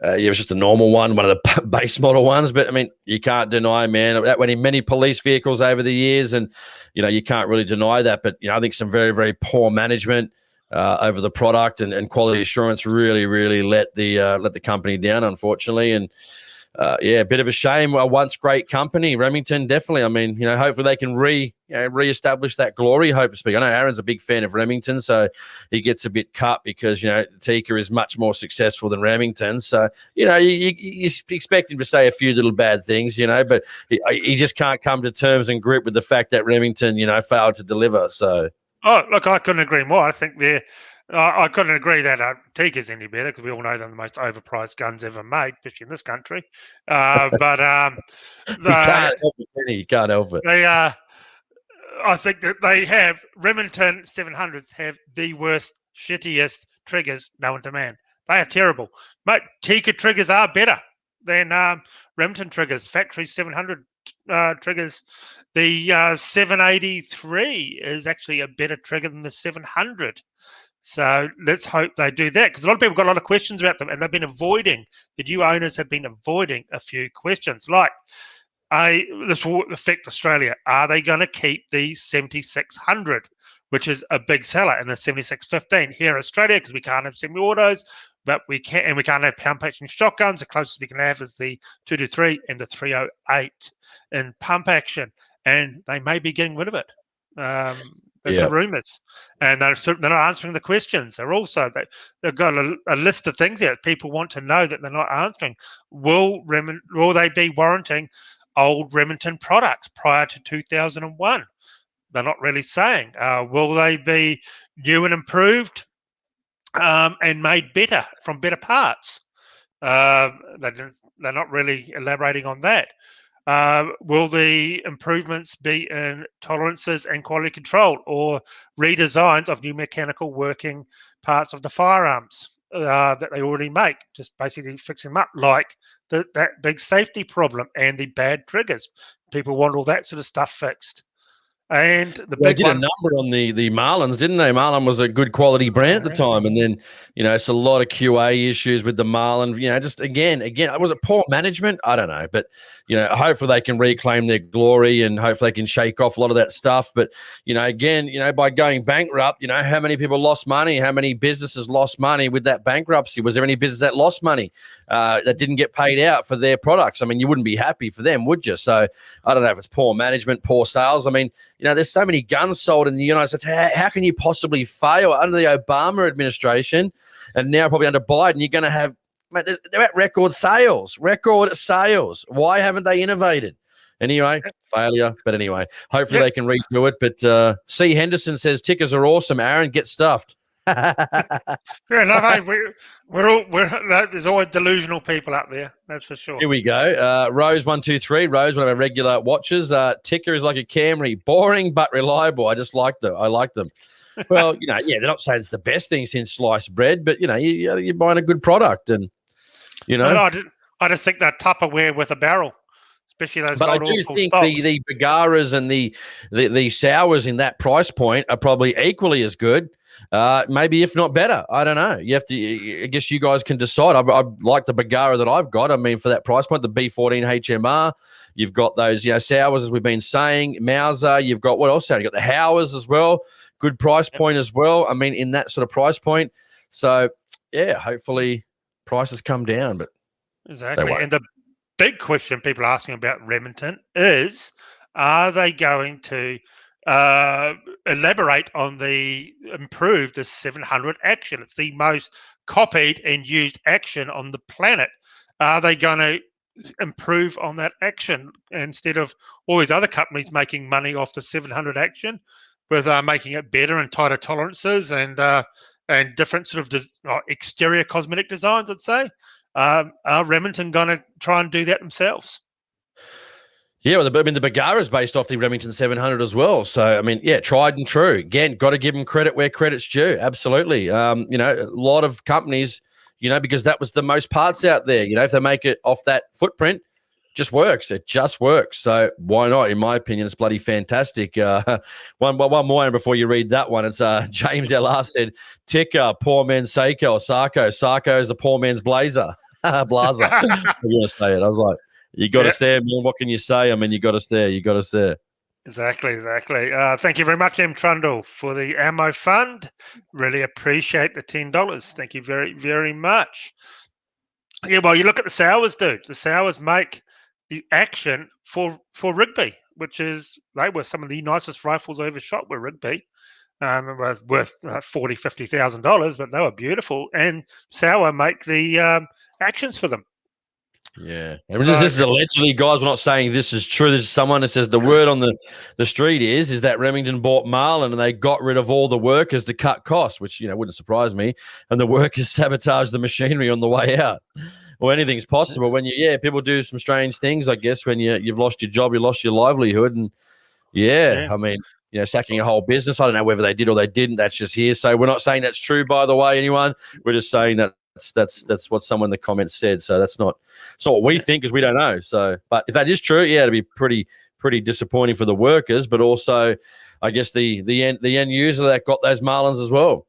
was just a normal one of the base model ones. But I mean, you can't deny, man, that went in many police vehicles over the years, and you can't really deny that. But I think some very, very poor management over the product and quality assurance really, really let the company down, unfortunately. And a bit of a shame. A once great company, Remington, definitely. I mean, hopefully they can reestablish that glory, hope to speak. I know Aaron's a big fan of Remington, so he gets a bit cut because Tikka is much more successful than Remington. So you expect him to say a few little bad things, but he just can't come to terms and grip with the fact that Remington, failed to deliver. So. Oh, look, I couldn't agree more. I think I couldn't agree that Tikka's any better, because we all know they're the most overpriced guns ever made, especially in this country. But you can't help it. I think that they have Remington 700s have the worst, shittiest triggers known to man. They are terrible. Mate, Tikka triggers are better than Remington triggers. Factory 700 triggers. The 783 is actually a better trigger than the 700. So let's hope they do that, because a lot of people got a lot of questions about them, and they've been avoiding. The new owners have been avoiding a few questions, like this will affect Australia. Are they going to keep the 7600, which is a big seller, and the 7615 here in Australia, because we can't have semi-autos, but we can't have pump action shotguns. The closest we can have is the 223 and the 308 in pump action, and they may be getting rid of it. There's some rumors, and they're not answering the questions. They've got a list of things here people want to know that they're not answering. Will they be warranting old Remington products prior to 2001? They're not really saying. Will they be new and improved and made better from better parts? They're not really elaborating on that. Will the improvements be in tolerances and quality control, or redesigns of new mechanical working parts of the firearms that they already make, just basically fixing them up, like that big safety problem and the bad triggers? People want all that sort of stuff fixed. And the They big did a one, number on the Marlins, didn't they? Marlin was a good quality brand at the time. And then, it's a lot of QA issues with the Marlin. Just again, was it poor management? I don't know. But, hopefully they can reclaim their glory and hopefully they can shake off a lot of that stuff. But, again, by going bankrupt, how many people lost money? How many businesses lost money with that bankruptcy? Was there any business that lost money that didn't get paid out for their products? I mean, you wouldn't be happy for them, would you? So I don't know if it's poor management, poor sales. I mean, there's so many guns sold in the United States. How can you possibly fail under the Obama administration and now probably under Biden? You're going to have, mate, they're at record sales. Why haven't they innovated? Anyway, failure. But anyway, hopefully they can redo it. But C. Henderson says tickers are awesome. Aaron, get stuffed. Fair enough. Hey, there's always delusional people out there. That's for sure. Here we go. Rose123. Rose, one of our regular watchers. Tikka is like a Camry, boring but reliable. I just like them. I like them. Well, they're not saying it's the best thing since sliced bread, but you're buying a good product, and I just think that Tupperware with a barrel, especially those. But I do think the Bagaras and the sours in that price point are probably equally as good. Maybe if not better. I don't know. You have to. I guess you guys can decide. I like the Bagara that I've got. I mean, for that price point, the B14 HMR. You've got those, sours as we've been saying. Mauser. You've got what else? You've got the Howers as well. Good price point as well. I mean, in that sort of price point. So yeah, hopefully prices come down. But exactly. And the big question people are asking about Remington is: are they going to elaborate on improve the 700 action? It's the most copied and used action on the planet. Are they going to improve on that action instead of all these other companies making money off the 700 action with making it better and tighter tolerances and different sort of exterior cosmetic designs? I'd say are Remington going to try and do that themselves? Yeah, well, the Bagara is based off the Remington 700 as well. So, I mean, yeah, tried and true. Again, got to give them credit where credit's due. Absolutely. A lot of companies, because that was the most parts out there. If they make it off that footprint, just works. It just works. So why not? In my opinion, it's bloody fantastic. One more before you read that one. It's James LR said, Tikka, poor man's Sako, or Sako. Sako is the poor man's blazer. Blazer. I'm going to say it. I was like, you got us there, man. What can you say? I mean, you got us there. Exactly. Thank you very much, M. Trundle, for the ammo fund. Really appreciate the $10. Thank you very, very much. Yeah, well, you look at the sours, dude. The sours make the action for Rigby, which is they were some of the nicest rifles I ever shot with Rigby. Worth $40,000-$50,000, but they were beautiful. And Sauer make the actions for them. Yeah. And this is allegedly, guys, we're not saying this is true. There's someone that says the word on the street is that Remington bought Marlin and they got rid of all the workers to cut costs, which, wouldn't surprise me. And the workers sabotaged the machinery on the way out. Well, anything's possible when people do some strange things, I guess, when you've lost your job, you lost your livelihood. And I mean, sacking a whole business. I don't know whether they did or they didn't. That's just hearsay. We're not saying that's true, by the way, anyone. We're just saying that that's what someone in the comments said. So it's not what we think, because we don't know. So, but if that is true, it'd be pretty disappointing for the workers, but also, I guess the end user that got those Marlins as well.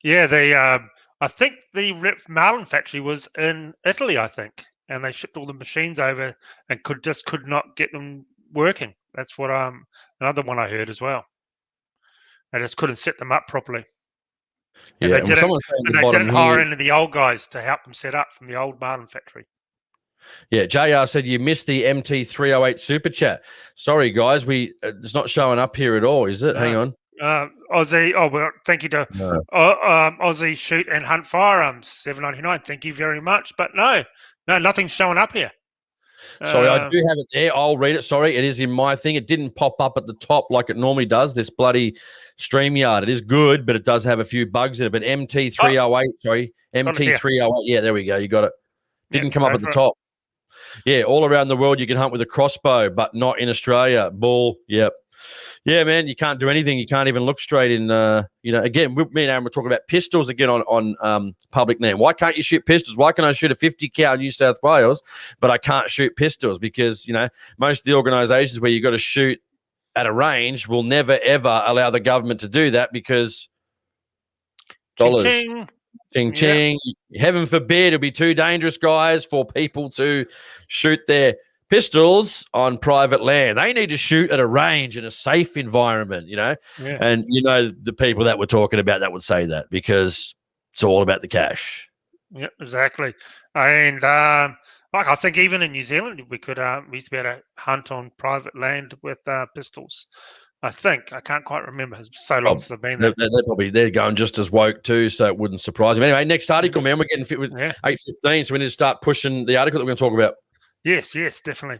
Yeah, I think the Marlin factory was in Italy, I think, and they shipped all the machines over and could not get them working. That's what another one I heard as well. They just couldn't set them up properly. And they didn't hire any of the old guys to help them set up from the old Marlin factory. Yeah, JR said you missed the MT308 super chat. Sorry, guys, it's not showing up here at all, is it? Hang on. Aussie. Oh well, thank you to Aussie Shoot and Hunt Firearms $7.99. Thank you very much. But no, nothing's showing up here. Sorry, I do have it there. I'll read it. Sorry, it is in my thing. It didn't pop up at the top like it normally does. This bloody StreamYard. It is good, but it does have a few bugs in it. But MT308, MT308. Yeah, there we go. You got it. Didn't come up at the top. Yeah, all around the world you can hunt with a crossbow, but not in Australia. Bull. Yep. Yeah, man, you can't do anything. You can't even look straight in. Again, me and Aaron were talking about pistols again on public land. Why can't you shoot pistols? Why can I shoot a 50 cal in New South Wales, but I can't shoot pistols? Because most of the organisations where you got to shoot at a range will never, ever allow the government to do that because dollars. Ching, ching, ching. Heaven forbid it'll be too dangerous, guys, for people to shoot their pistols on private land. They need to shoot at a range in a safe environment, and the people that we're talking about that would say that because it's all about the cash. Yeah, exactly. And I think even in New Zealand, we used to be able to hunt on private land with pistols. I think I can't quite remember. It's so long since I've been there. They're going just as woke too, so it wouldn't surprise me. Anyway, next article, man. We're getting fit with 8:15, so we need to start pushing the article that we're going to talk about. Yes, definitely.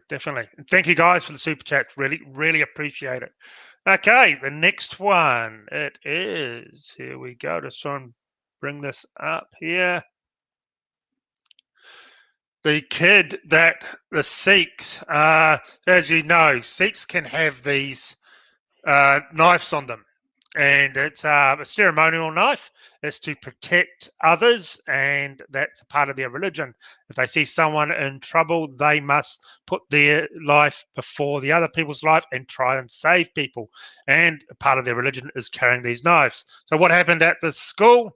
And thank you guys for the super chat. Really, really appreciate it. Okay, the next one. It is, here we go. Just try and bring this up here. The kid that the Sikhs, as you know, Sikhs can have these knives on them. And it's a ceremonial knife. It's to protect others, and that's a part of their religion. If they see someone in trouble, they must put their life before the other people's life and try and save people. And a part of their religion is carrying these knives. So what happened at this school,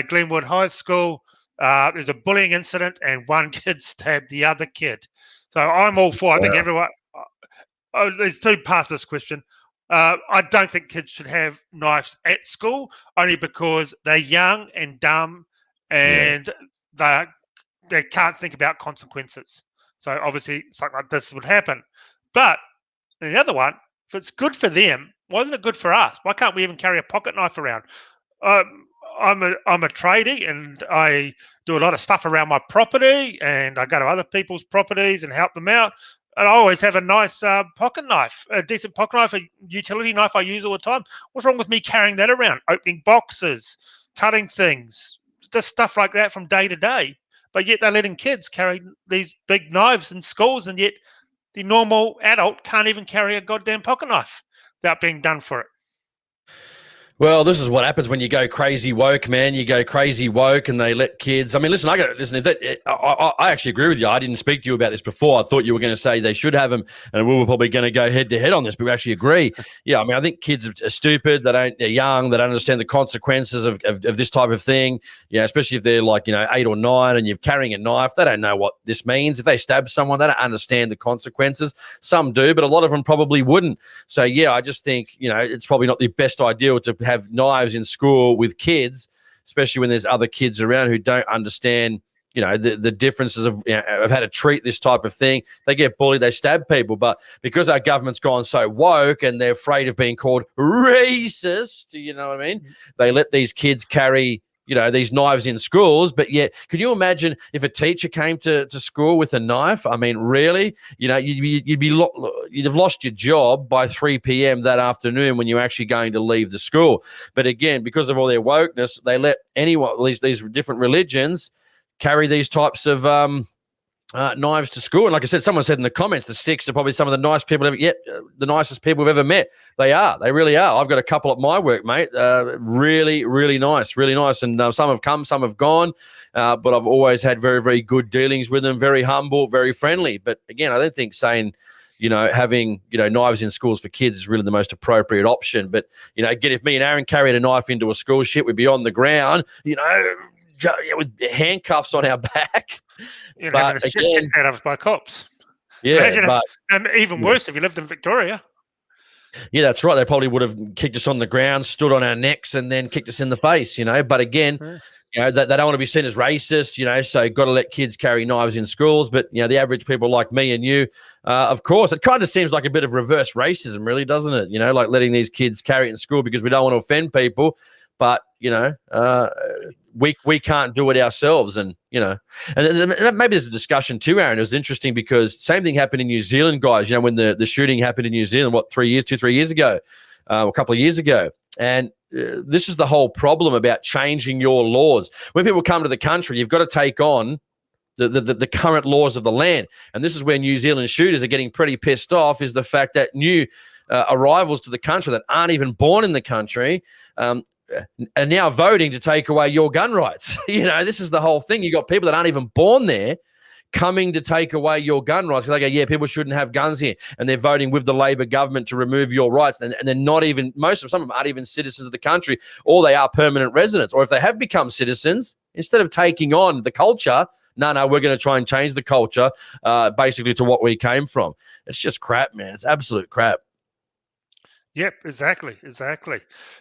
Glenwood High School, there's a bullying incident, and one kid stabbed the other kid. So I'm all for, I think everyone, there's two parts to this question. I don't think kids should have knives at school, only because they're young and dumb, and they can't think about consequences. So obviously something like this would happen. But the other one, if it's good for them, why isn't it good for us? Why can't we even carry a pocket knife around? I'm a tradie, and I do a lot of stuff around my property, and I go to other people's properties and help them out. And I always have a nice pocket knife, a decent pocket knife, a utility knife I use all the time. What's wrong with me carrying that around? Opening boxes, cutting things, just stuff like that from day to day. But yet they're letting kids carry these big knives in schools, and yet the normal adult can't even carry a goddamn pocket knife without being done for it. Well, this is what happens when you go crazy woke, man. You go crazy woke, and they let kids. I mean, listen. I actually agree with you. I didn't speak to you about this before. I thought you were going to say they should have them, and we were probably going to go head to head on this. But we actually agree. Yeah, I mean, I think kids are stupid. They're young. They don't understand the consequences of this type of thing. Especially if they're like 8 or 9, and you're carrying a knife. They don't know what this means. If they stab someone, they don't understand the consequences. Some do, but a lot of them probably wouldn't. So yeah, I just think it's probably not the best idea to have knives in school with kids, especially when there's other kids around who don't understand, the differences of how to treat this type of thing. They get bullied, they stab people. But because our government's gone so woke and they're afraid of being called racist, you know what I mean? They let these kids carry these knives in schools. But yet, could you imagine if a teacher came to school with a knife? I mean, really, you'd have lost your job by 3 p.m. that afternoon when you're actually going to leave the school. But again, because of all their wokeness, they let anyone, these different religions, carry these types of knives to school. And like I said, someone said in the comments, the Sikhs are probably some of the nice people the nicest people we've ever met. They are. They really are. I've got a couple at my work, mate. Really, really nice. Really nice. And some have come, some have gone. But I've always had very, very good dealings with them. Very humble, very friendly. But again, I don't think saying, having, knives in schools for kids is really the most appropriate option. But, again, if me and Aaron carried a knife into a school, we'd be on the ground, with handcuffs on our back. But again, kicked out of us by cops. Yeah, even worse if you lived in Victoria. Yeah, that's right. They probably would have kicked us on the ground, stood on our necks, and then kicked us in the face. But again, they don't want to be seen as racist. So got to let kids carry knives in schools. But the average people like me and you, of course, it kind of seems like a bit of reverse racism, really, doesn't it? Like letting these kids carry it in school because we don't want to offend people. But we can't do it ourselves, and and maybe there's a discussion too, Aaron. It was interesting because same thing happened in New Zealand, guys. When the shooting happened in New Zealand, 3 years ago, a couple of years ago, and this is the whole problem about changing your laws. When people come to the country, you've got to take on the current laws of the land, and this is where New Zealand shooters are getting pretty pissed off. Is the fact that new arrivals to the country that aren't even born in the country are now voting to take away your gun rights. This is the whole thing. You got people that aren't even born there coming to take away your gun rights. They go, yeah, people shouldn't have guns here. And they're voting with the Labor government to remove your rights. And they're not even, some of them aren't even citizens of the country, or they are permanent residents. Or if they have become citizens, instead of taking on the culture, no, we're going to try and change the culture basically to what we came from. It's just crap, man. It's absolute crap. Yep, exactly.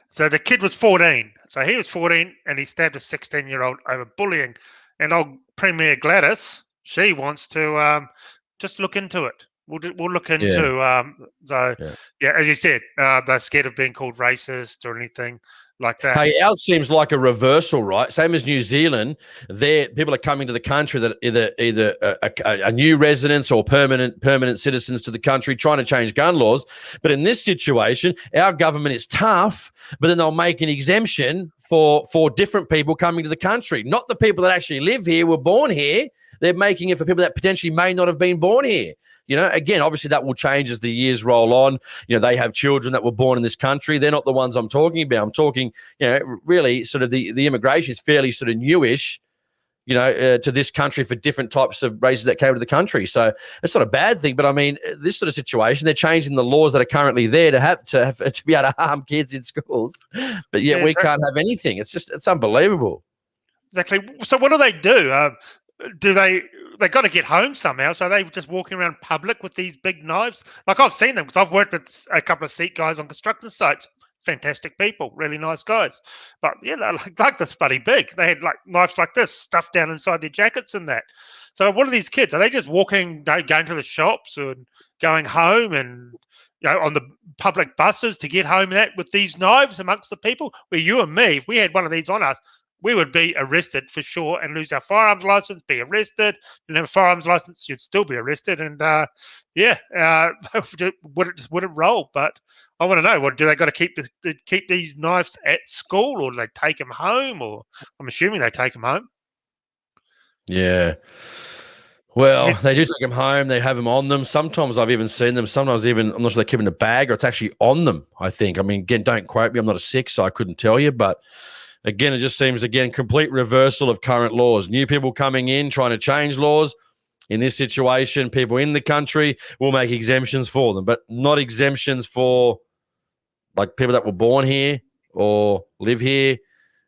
So the kid was 14. So he was 14 and he stabbed a 16-year-old over bullying. And old Premier Gladys, she wants to just look into it. We'll look into as you said, they're scared of being called racist or anything like that. Hey, ours seems like a reversal, right? Same as New Zealand. There, people are coming to the country that either a new residents or permanent citizens to the country, trying to change gun laws. But in this situation, our government is tough, but then they'll make an exemption for different people coming to the country, not the people that actually live here, were born here. They're making it for people that potentially may not have been born here. Again, obviously that will change as the years roll on. They have children that were born in this country. They're not the ones I'm talking about. I'm talking, really sort of the immigration is fairly sort of newish, to this country for different types of races that came to the country. So it's not a bad thing, but I mean, this sort of situation, they're changing the laws that are currently there to be able to harm kids in schools, but yet we can't have anything. It's unbelievable. Exactly. So what do they do? They got to get home somehow, so they just walking around public with these big knives. Like, I've seen them because I've worked with a couple of Sikh guys on construction sites. Fantastic people, really nice guys. But yeah, they're like this bloody big. They had like knives like this stuffed down inside their jackets and that. So what are these kids? Are they just walking, going to the shops and going home and on the public buses to get home and that with these knives amongst the people? Where you and me, if we had one of these on us, we would be arrested for sure and lose our firearms license, be arrested. Didn't have a firearms license, you'd still be arrested. And would it roll? But I want to know, do they got to keep these knives at school, or do they take them home? Or I'm assuming they take them home. Yeah. Well, they do take them home. They have them on them. Sometimes I've even seen them. Sometimes even, I'm not sure they keep in a bag or it's actually on them, I think. I mean, again, don't quote me. I'm not a Sikh, so I couldn't tell you. But again, it just seems, complete reversal of current laws. New people coming in, trying to change laws. In this situation, people in the country will make exemptions for them, but not exemptions for like people that were born here or live here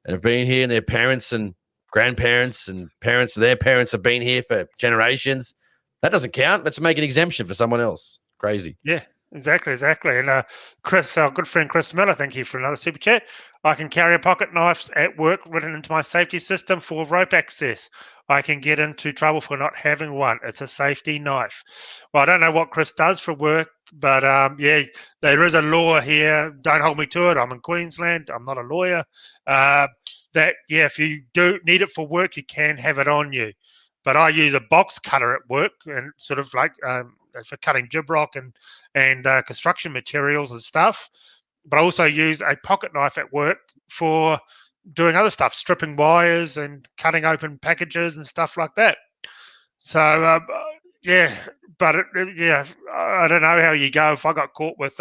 and have been here, and their parents and grandparents and parents of their parents have been here for generations. That doesn't count. Let's make an exemption for someone else. Crazy. Yeah. Exactly. And Chris, our good friend Chris Miller, thank you for another super chat. I can carry a pocket knife at work written into my safety system for rope access. I can get into trouble for not having one. It's a safety knife. Well, I don't know what Chris does for work, but there is a law here. Don't hold me to it. I'm in Queensland. I'm not a lawyer. If you do need it for work, you can have it on you. But I use a box cutter at work and sort of like for cutting gyprock and construction materials and stuff. But I also use a pocket knife at work for doing other stuff, stripping wires and cutting open packages and stuff like that. So, I don't know how you go if I got caught with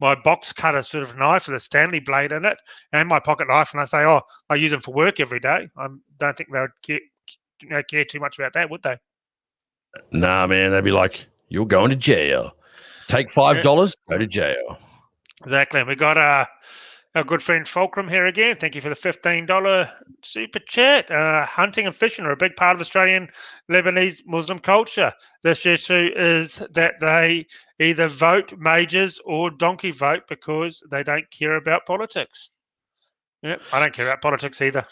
my box cutter sort of knife with a Stanley blade in it and my pocket knife, and I say, I use them for work every day. I don't think they would care too much about that, would they? Nah, man, they'd be like, you're going to jail. Take $5, go to jail. Exactly. And we got our good friend Fulcrum here again. Thank you for the $15 super chat. Hunting and fishing are a big part of Australian Lebanese Muslim culture. This issue is that they either vote majors or donkey vote because they don't care about politics. Yep, I don't care about politics either.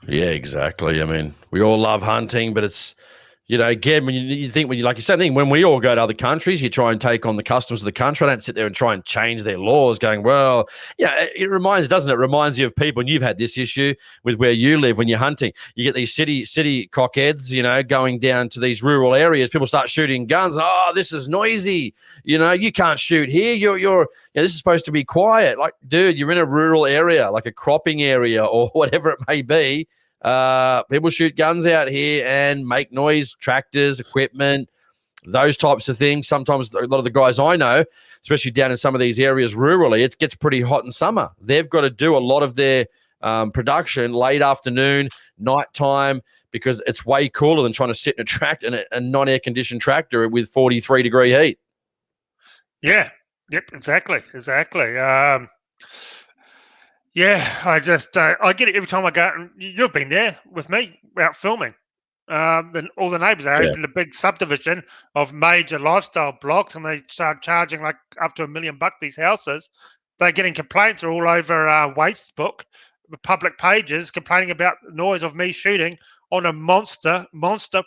Yeah, exactly. I mean, we all love hunting, but it's, again, when you think, like you said, when we all go to other countries, you try and take on the customs of the country. I don't sit there and try and change their laws going, well, it reminds, doesn't it? It reminds you of people, and you've had this issue with where you live when you're hunting. You get these city cockheads, going down to these rural areas. People start shooting guns. Oh, this is noisy. You can't shoot here. This is supposed to be quiet. Like, dude, you're in a rural area, like a cropping area or whatever it may be. People shoot guns out here and make noise, tractors, equipment, those types of things. Sometimes a lot of the guys I know, especially down in some of these areas rurally, it gets pretty hot in summer. They've got to do a lot of their production late afternoon, nighttime, because it's way cooler than trying to sit in a non-air conditioned tractor with 43-degree heat. Yeah. Yep. Exactly. Yeah, I get it every time I go. And you've been there with me out filming. Then all the neighbours are opened a big subdivision of major lifestyle blocks, and they start charging like up to $1 million these houses. They're getting complaints all over Wastebook, the public pages, complaining about the noise of me shooting on a monster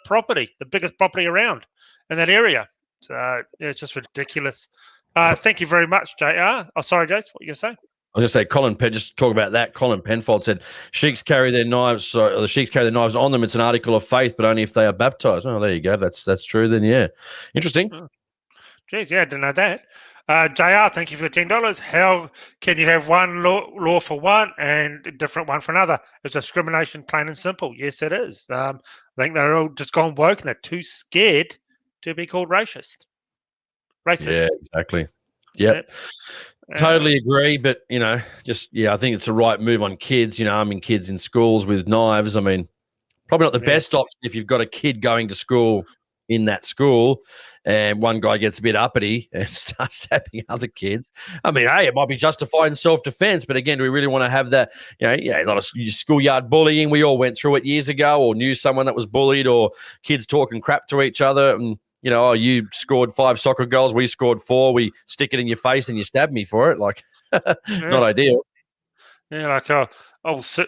property, the biggest property around in that area. So yeah, it's just ridiculous. Thank you very much, JR. Oh, sorry, Jace, what were you going to say? I was going to say, just talk about that. Colin Penfold said, Sheikhs carry their knives, the Sheikhs carry their knives on them. It's an article of faith, but only if they are baptized. Oh, there you go. That's true then, yeah. Interesting. Geez, yeah, I didn't know that. JR, thank you for the $10. How can you have one law for one and a different one for another? It's discrimination, plain and simple. Yes, it is. I think they're all just gone woke and they're too scared to be called racist. Yeah, exactly. Yep. Totally agree, but I think it's the right move on kids. Arming kids in schools with knives. I mean, probably not the best option if you've got a kid going to school in that school, and one guy gets a bit uppity and starts stabbing other kids. I mean, hey, it might be justified in self-defense, but again, do we really want to have that? A lot of schoolyard bullying. We all went through it years ago, or knew someone that was bullied, or kids talking crap to each other, and you scored 5 soccer goals, we scored 4, we stick it in your face and you stab me for it. Like, not ideal. Yeah, like,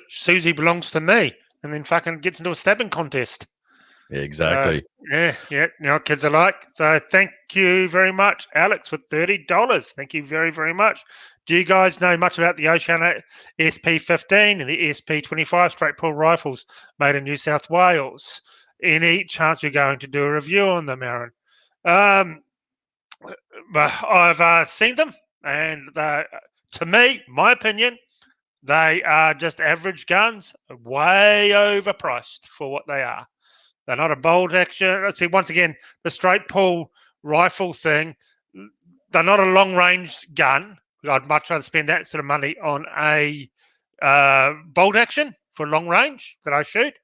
Susie belongs to me, and then fucking gets into a stabbing contest. Yeah, exactly. Kids are like. So thank you very much, Alex, for $30. Thank you very, very much. Do you guys know much about the Oceana SP15 and the SP25 straight pull rifles made in New South Wales? Any chance you're going to do a review on them, Aaron? But I've seen them, and to me, my opinion, they are just average guns, way overpriced for what they are. They're not a bolt action. Let's see, once again, the straight pull rifle thing, they're not a long range gun. I'd much rather spend that sort of money on a bolt action for long range that I shoot.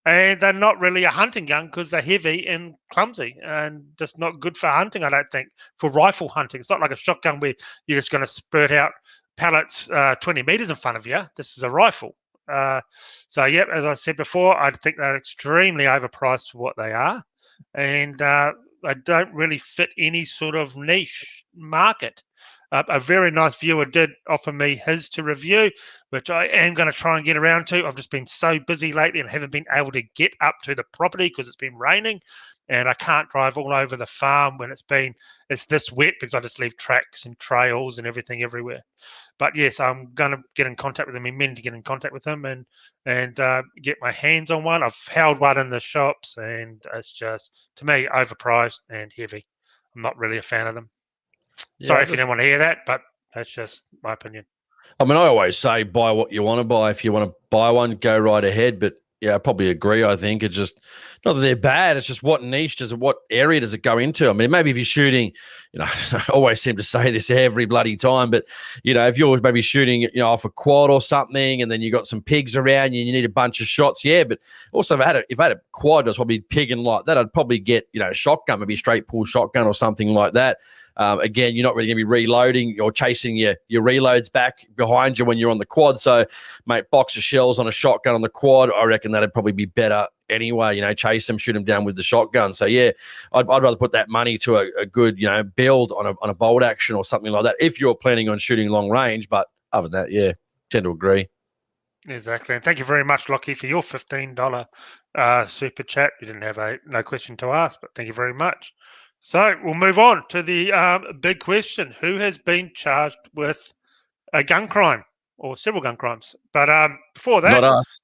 And they're not really a hunting gun because they're heavy and clumsy and just not good for hunting, I don't think, for rifle hunting. It's not like a shotgun where you're just going to spurt out pellets 20 meters in front of you. This is a rifle. So, as I said before, I think they're extremely overpriced for what they are. And they don't really fit any sort of niche market. A very nice viewer did offer me his to review, which I am going to try and get around to. I've just been so busy lately and haven't been able to get up to the property because it's been raining, and I can't drive all over the farm when it's this wet because I just leave tracks and trails and everything everywhere. But yes, I'm going to get in contact with him. I'm meant to get in contact with him and get my hands on one. I've held one in the shops, and it's just, to me, overpriced and heavy. I'm not really a fan of them. Sorry if you didn't want to hear that, but that's just my opinion. I mean, I always say buy what you want to buy. If you want to buy one, go right ahead. But yeah, I probably agree. I think it's just not that they're bad. It's just what niche what area does it go into? I mean, maybe if you're shooting, I always seem to say this every bloody time, but if you're maybe shooting, off a quad or something, and then you got some pigs around you and you need a bunch of shots. Yeah, but also if I had a quad that's probably pigging like that, I'd probably get, a shotgun, maybe a straight pull shotgun or something like that. Again, you're not really going to be reloading or chasing your reloads back behind you when you're on the quad. So, mate, box of shells on a shotgun on the quad, I reckon that'd probably be better anyway. Chase them, shoot them down with the shotgun. So, yeah, I'd rather put that money to a good, build on a bolt action or something like that if you're planning on shooting long range. But other than that, yeah, tend to agree. Exactly. And thank you very much, Lockie, for your $15 super chat. You didn't have no question to ask, but thank you very much. So we'll move on to the big question. Who has been charged with a gun crime or several gun crimes? But before that... Not us.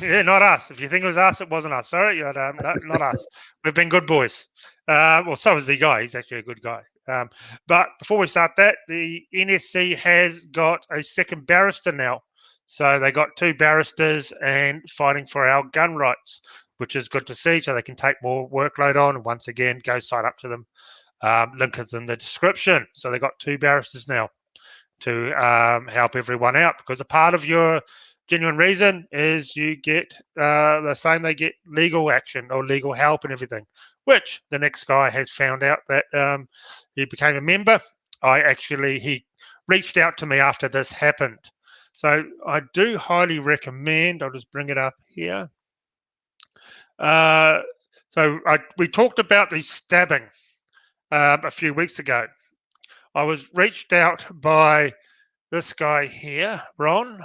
Yeah, not us. If you think it was us, it wasn't us. Sorry, no, not us. We've been good boys. Well, so is the guy. He's actually a good guy. But before we start that, the NSC has got a second barrister now. So they got 2 barristers and fighting for our gun rights, which is good to see, so they can take more workload on. And once again, go sign up to them. Link is in the description. So they got 2 barristers now to help everyone out, because a part of your genuine reason is you get they're saying they get legal action or legal help and everything, which the next guy has found out that he became a member. He reached out to me after this happened. So I do highly recommend, I'll just bring it up here. We talked about the stabbing a few weeks ago. I was reached out by this guy here, Ron,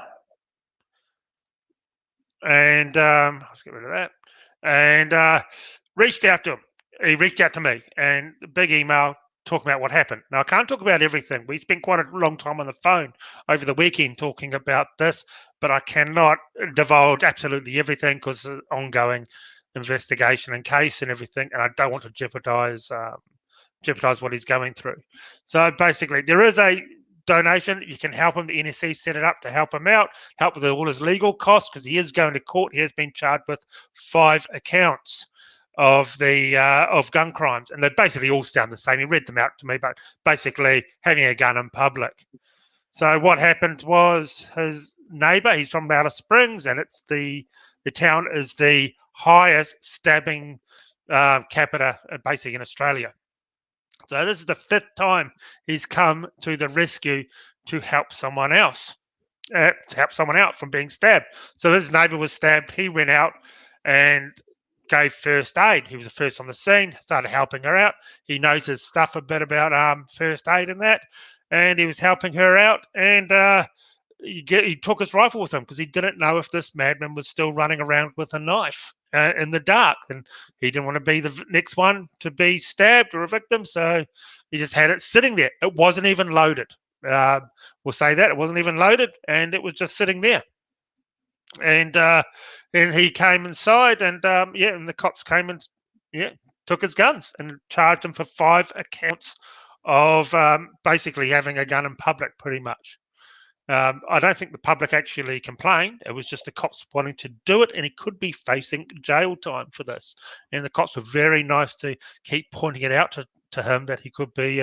and let's get rid of that, and reached out to him. He reached out to me, and big email talking about what happened. Now, I can't talk about everything. We spent quite a long time on the phone over the weekend talking about this, but I cannot divulge absolutely everything because of the ongoing investigation and case and everything, and I don't want to jeopardize what he's going through. So basically, there is a donation. You can help him. The NSC set it up to help him out, help with all his legal costs because he is going to court. He has been charged with 5 accounts of gun crimes, and they basically all sound the same. He read them out to me, but basically having a gun in public. So what happened was his neighbour, he's from Alice Springs, and it's the town is the highest stabbing capita basically in Australia. So this is the 5th time he's come to the rescue to help someone else, to help someone out from being stabbed. So his neighbour was stabbed. He went out and gave first aid. He was the first on the scene, started helping her out. He knows his stuff a bit about first aid and that, and he was helping her out. And he took his rifle with him because he didn't know if this madman was still running around with a knife in the dark, and he didn't want to be the next one to be stabbed or a victim, so he just had it sitting there. It wasn't even loaded. We'll say that it wasn't even loaded, and it was just sitting there. And he came inside, and and the cops came and took his guns and charged him for 5 accounts of basically having a gun in public, pretty much. I don't think the public actually complained. It was just the cops wanting to do it, and he could be facing jail time for this. And the cops were very nice to keep pointing it out to him that he could be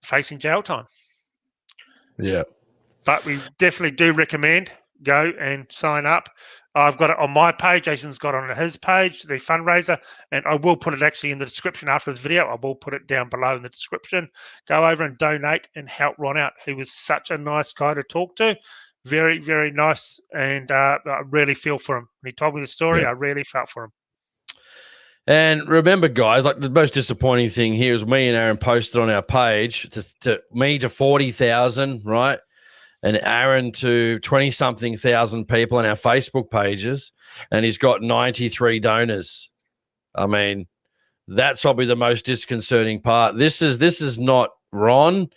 facing jail time. Yeah. But we definitely do recommend go and sign up. I've got it on my page. Jason's got it on his page, the fundraiser, and I will put it actually in the description after this video. I will put it down below in the description. Go over and donate and help Ron out. He was such a nice guy to talk to. Very, very nice, and I really feel for him. When he told me the story, I really felt for him. And remember, guys, like the most disappointing thing here is me and Aaron posted on our page to me to 40,000, right? And Aaron to 20-something thousand people on our Facebook pages, and he's got 93 donors. I mean, that's probably the most disconcerting part. This is not Ron.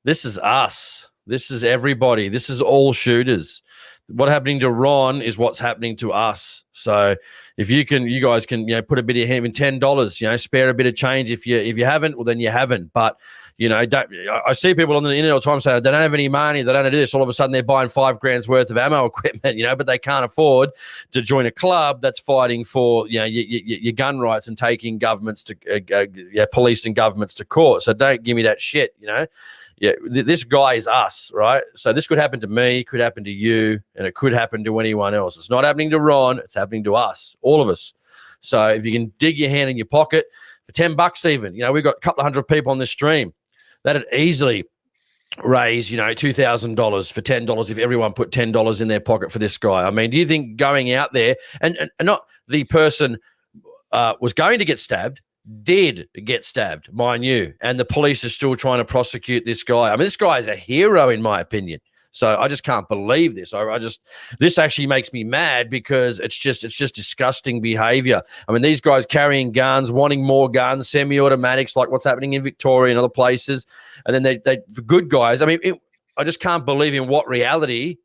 This is us. This is everybody. This is all shooters. What's happening to Ron is what's happening to us. So if you guys can, put a bit of him in $10, spare a bit of change. If you haven't, well, then you haven't. But I see people on the internet all the time say they don't have any money, they don't do this. All of a sudden they're buying $5,000 worth of ammo equipment, but they can't afford to join a club that's fighting for your gun rights and taking governments to police and governments to court. So don't give me that shit, this guy is us, right? So this could happen to me, could happen to you, and it could happen to anyone else. It's not happening to Ron, it's happening to us, all of us. So if you can dig your hand in your pocket for $10 even, we've got a couple of hundred people on this stream. That'd easily raise, $2,000 for $10 if everyone put $10 in their pocket for this guy. I mean, do you think going out there and not the person was going to get stabbed, did get stabbed, mind you, and the police are still trying to prosecute this guy. I mean, this guy is a hero in my opinion. So I just can't believe this. This actually makes me mad because it's just disgusting behavior. I mean, these guys carrying guns, wanting more guns, semi-automatics, like what's happening in Victoria and other places. And then they the good guys. I mean, I just can't believe in what reality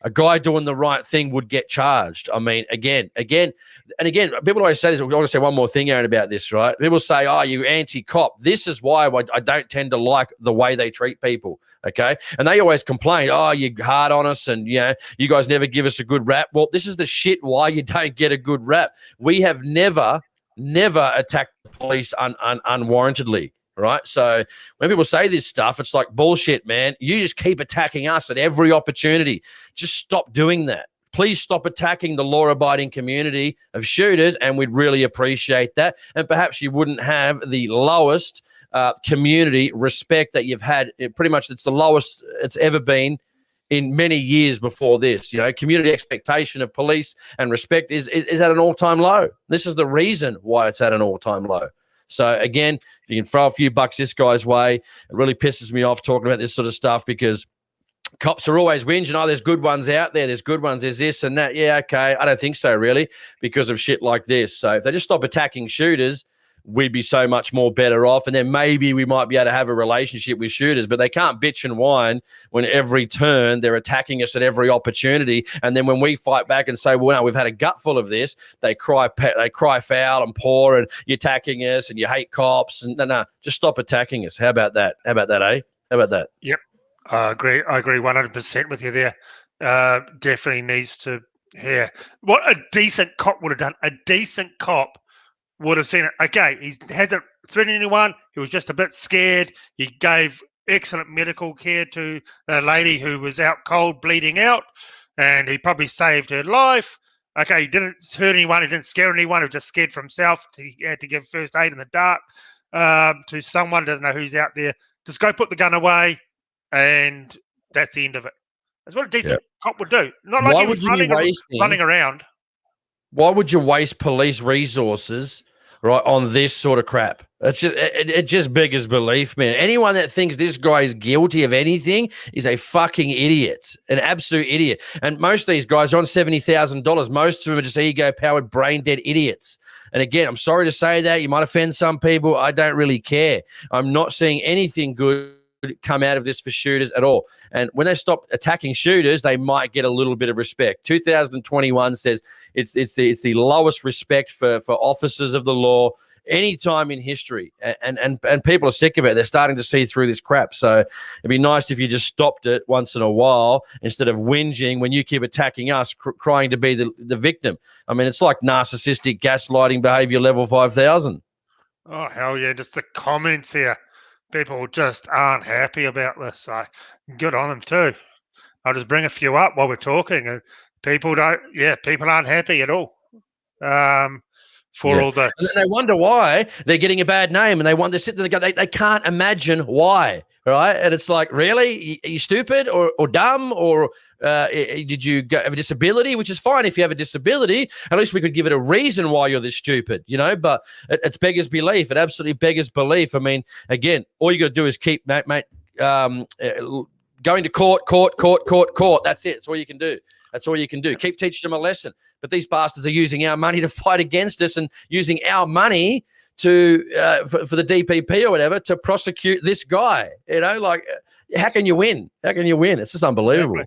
a guy doing the right thing would get charged. I mean, again, people always say this. I want to say one more thing, Aaron, about this, right? People say, oh, you anti-cop. This is why I don't tend to like the way they treat people, okay? And they always complain, oh, you're hard on us and, you guys never give us a good rap. Well, this is the shit why you don't get a good rap. We have never attacked the police unwarrantedly. right? So when people say this stuff, it's like bullshit, man. You just keep attacking us at every opportunity. Just stop doing that. Please stop attacking the law-abiding community of shooters, and we'd really appreciate that. And perhaps you wouldn't have the lowest community respect that you've had. Pretty much it's the lowest it's ever been in many years before this. You know, community expectation of police and respect is at an all-time low. This is the reason why it's at an all-time low. So, again, if you can throw a few bucks this guy's way, it really pisses me off talking about this sort of stuff because cops are always whinging, oh, there's good ones out there, there's good ones, there's this and that. Yeah, okay, I don't think so, really, because of shit like this. So if they just stop attacking shooters, we'd be so much more better off, and then maybe we might be able to have a relationship with shooters, but they can't bitch and whine when every turn they're attacking us at every opportunity, and then when we fight back and say, well, no, we've had a gutful of this, they cry foul and poor, and you're attacking us, and you hate cops, and no, just stop attacking us. How about that, eh? How about that? Yep. I agree 100% with you there. Definitely needs to hear what a decent cop would have done. A decent cop would have seen it. Okay, he hasn't threatened anyone. He was just a bit scared. He gave excellent medical care to a lady who was out cold, bleeding out, and he probably saved her life. Okay, he didn't hurt anyone. He didn't scare anyone. He was just scared for himself. He had to give first aid in the dark to someone, doesn't know who's out there. Just go put the gun away. And that's the end of it. That's what a decent cop would do. Not like he was running around. Why would you waste police resources, right, on this sort of crap? It just beggars belief, man. Anyone that thinks this guy is guilty of anything is a fucking idiot, an absolute idiot. And most of these guys are on $70,000. Most of them are just ego-powered, brain-dead idiots. And again, I'm sorry to say that. You might offend some people. I don't really care. I'm not seeing anything good come out of this for shooters at all. And when they stop attacking shooters, they might get a little bit of respect. 2021 says it's the lowest respect for officers of the law any time in history. And people are sick of it. They're starting to see through this crap. So it'd be nice if you just stopped it once in a while instead of whinging when you keep attacking us, crying to be the victim. I mean, it's like narcissistic gaslighting behavior level 5,000. Oh, hell yeah. Just the comments here. People just aren't happy about this. So good on them too. I'll just bring a few up while we're talking. And people aren't happy at all all this. And they wonder why they're getting a bad name, and they're sitting there, they can't imagine why, right? And it's like, really? Are you stupid or dumb, or did you have a disability? Which is fine if you have a disability. At least we could give it a reason why you're this stupid, you know? But it's beggars belief. It absolutely beggars belief. I mean, again, all you got to do is keep, mate, going to court. That's it. That's all you can do. That's all you can do. Keep teaching them a lesson. But these bastards are using our money to fight against us and using our money to for the DPP or whatever to prosecute this guy. You know, like, how can you win? How can you win? It's just unbelievable.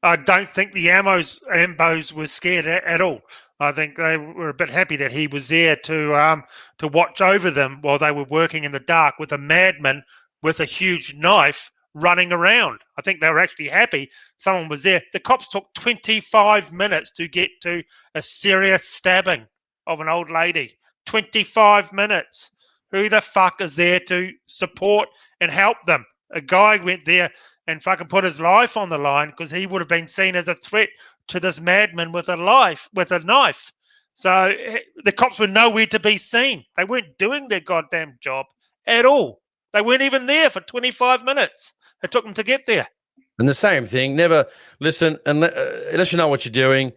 I don't think the Ambos were scared at all. I think they were a bit happy that he was there to watch over them while they were working in the dark with a madman with a huge knife running around. I think they were actually happy someone was there. The cops took 25 minutes to get to a serious stabbing of an old lady. 25 minutes. Who the fuck is there to support and help them? A guy went there and fucking put his life on the line because he would have been seen as a threat to this madman with a knife. So the cops were nowhere to be seen. They weren't doing their goddamn job at all. They weren't even there for 25 minutes. It took them to get there. And the same thing, never listen, unless you know what you're doing,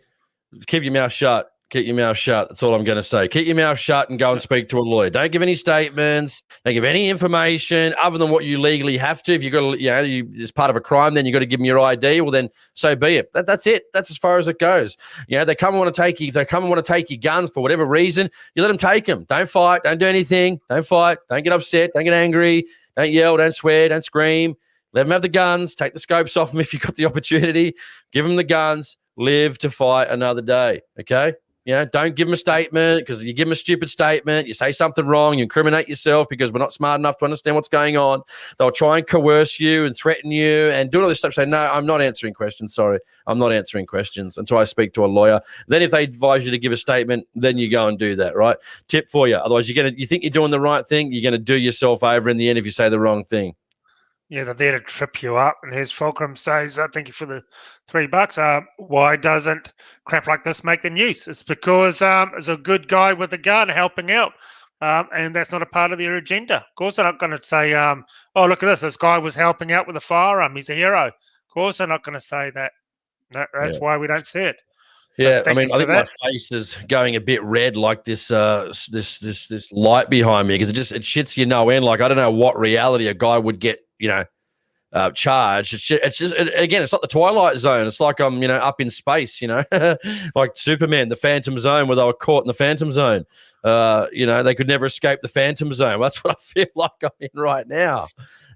keep your mouth shut. Keep your mouth shut. That's all I'm going to say. Keep your mouth shut and go and speak to a lawyer. Don't give any statements. Don't give any information other than what you legally have to. If you've got to, it's part of a crime, then you've got to give them your ID. Well, then so be it. That's it. That's as far as it goes. They come and want to take you. If they come and want to take your guns for whatever reason, you let them take them. Don't fight. Don't do anything. Don't fight. Don't get upset. Don't get angry. Don't yell. Don't swear. Don't scream. Let them have the guns. Take the scopes off them if you've got the opportunity. Give them the guns. Live to fight another day. Okay? You know, don't give them a statement, because you give them a stupid statement, you say something wrong, you incriminate yourself because we're not smart enough to understand what's going on. They'll try and coerce you and threaten you and do all this stuff. Say, no, I'm not answering questions. Sorry, I'm not answering questions until I speak to a lawyer. Then if they advise you to give a statement, then you go and do that, right? Tip for you. Otherwise, you think you're doing the right thing, you're going to do yourself over in the end if you say the wrong thing. Yeah, they're there to trip you up. And here's Fulcrum says, thank you for the $3. Why doesn't crap like this make the news? It's because it's a good guy with a gun helping out. And that's not a part of their agenda. Of course, they're not going to say, oh, look at this guy was helping out with a firearm. He's a hero. Of course, they're not going to say that. That's why we don't see it. So yeah, I mean, I think my face is going a bit red, like this this light behind me, because it shits you no end. Like, I don't know what reality a guy would get, charged. It's just again, it's not the Twilight Zone. It's like I'm, up in space, like Superman, the Phantom Zone, where they were caught in the Phantom Zone. They could never escape the Phantom Zone. That's what I feel like I'm in right now.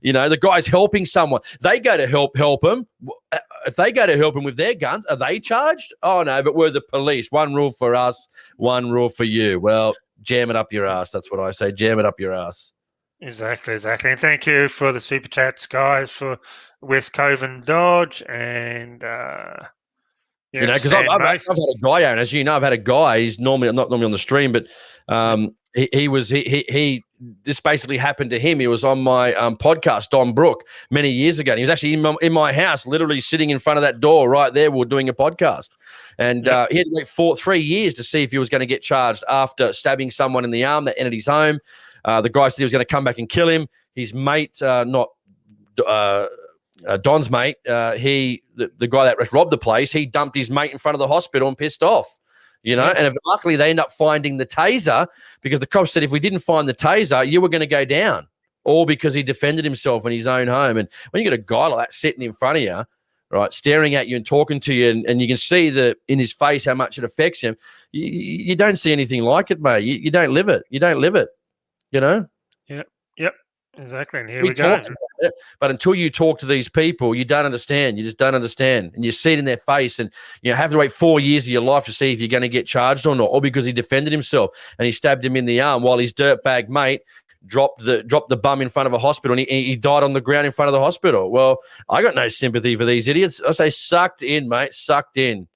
The guy's helping someone. They go to help him. If they go to help him with their guns, are they charged? Oh, no, but we're the police. One rule for us, one rule for you. Well, jam it up your ass. That's what I say. Jam it up your ass. Exactly. And thank you for the super chats, guys, for West Cove and Dodge. And, because I've had a guy, Aaron, as you know, I've had a guy. He's not normally on the stream, but this basically happened to him. He was on my podcast, Don Brook, many years ago. And he was actually in my house, literally sitting in front of that door right there. We were doing a podcast. And he had to wait 3 years to see if he was going to get charged after stabbing someone in the arm that entered his home. The guy said he was going to come back and kill him. His mate, Don's mate, the guy that robbed the place, he dumped his mate in front of the hospital and pissed off. And luckily they end up finding the taser, because the cops said if we didn't find the taser, you were going to go down, all because he defended himself in his own home. And when you get a guy like that sitting in front of you, right, staring at you and talking to you, and you can see in his face how much it affects him, you don't see anything like it, mate. You don't live it. You don't live it, Yep, exactly. And here we go. But until you talk to these people, you don't understand. You just don't understand. And you see it in their face, and you have to wait 4 years of your life to see if you're going to get charged or not, or because he defended himself and he stabbed him in the arm while his dirtbag mate dropped the bum in front of a hospital, and he died on the ground in front of the hospital. Well, I got no sympathy for these idiots. I say sucked in, mate, sucked in.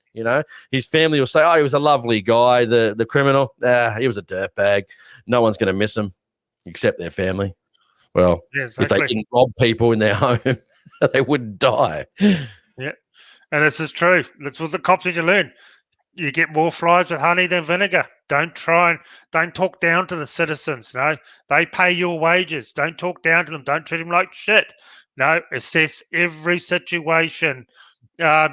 His family will say, oh, he was a lovely guy. The criminal, he was a dirtbag. No one's going to miss him except their family. Well, if they didn't rob people in their home, they wouldn't die. Yeah, and this is true. That's what the cops need to learn. You get more flies with honey than vinegar. Don't talk down to the citizens. No, they pay your wages. Don't talk down to them. Don't treat them like shit. No, assess every situation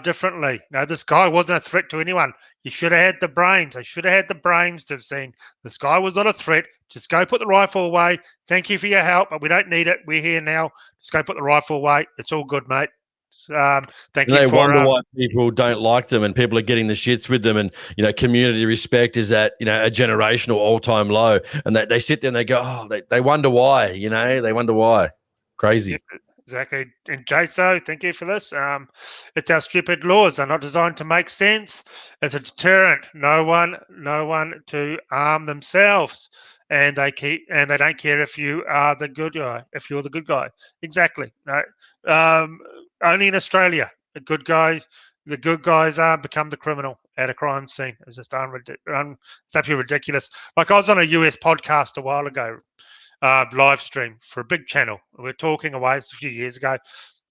differently. No, this guy wasn't a threat to anyone. You should have had the brains. I should have had the brains to have seen this guy was not a threat. Just go put the rifle away. Thank you for your help, but we don't need it. We're here now. Just go put the rifle away. It's all good, mate. Thank you for... They wonder why people don't like them, and people are getting the shits with them, and community respect is at a generational all-time low, and they sit there and they go, oh, they wonder why. They wonder why. Crazy. Yep. Exactly. And JSO, thank you for this. It's our stupid laws. They're not designed to make sense. It's a deterrent. No one to arm themselves. And they don't care if you are the good guy, if you're the good guy. Exactly. No. Only in Australia, the good guys become the criminal at a crime scene. It's just it's absolutely ridiculous. Like, I was on a US podcast a while ago, live stream for a big channel. We were talking away a few years ago,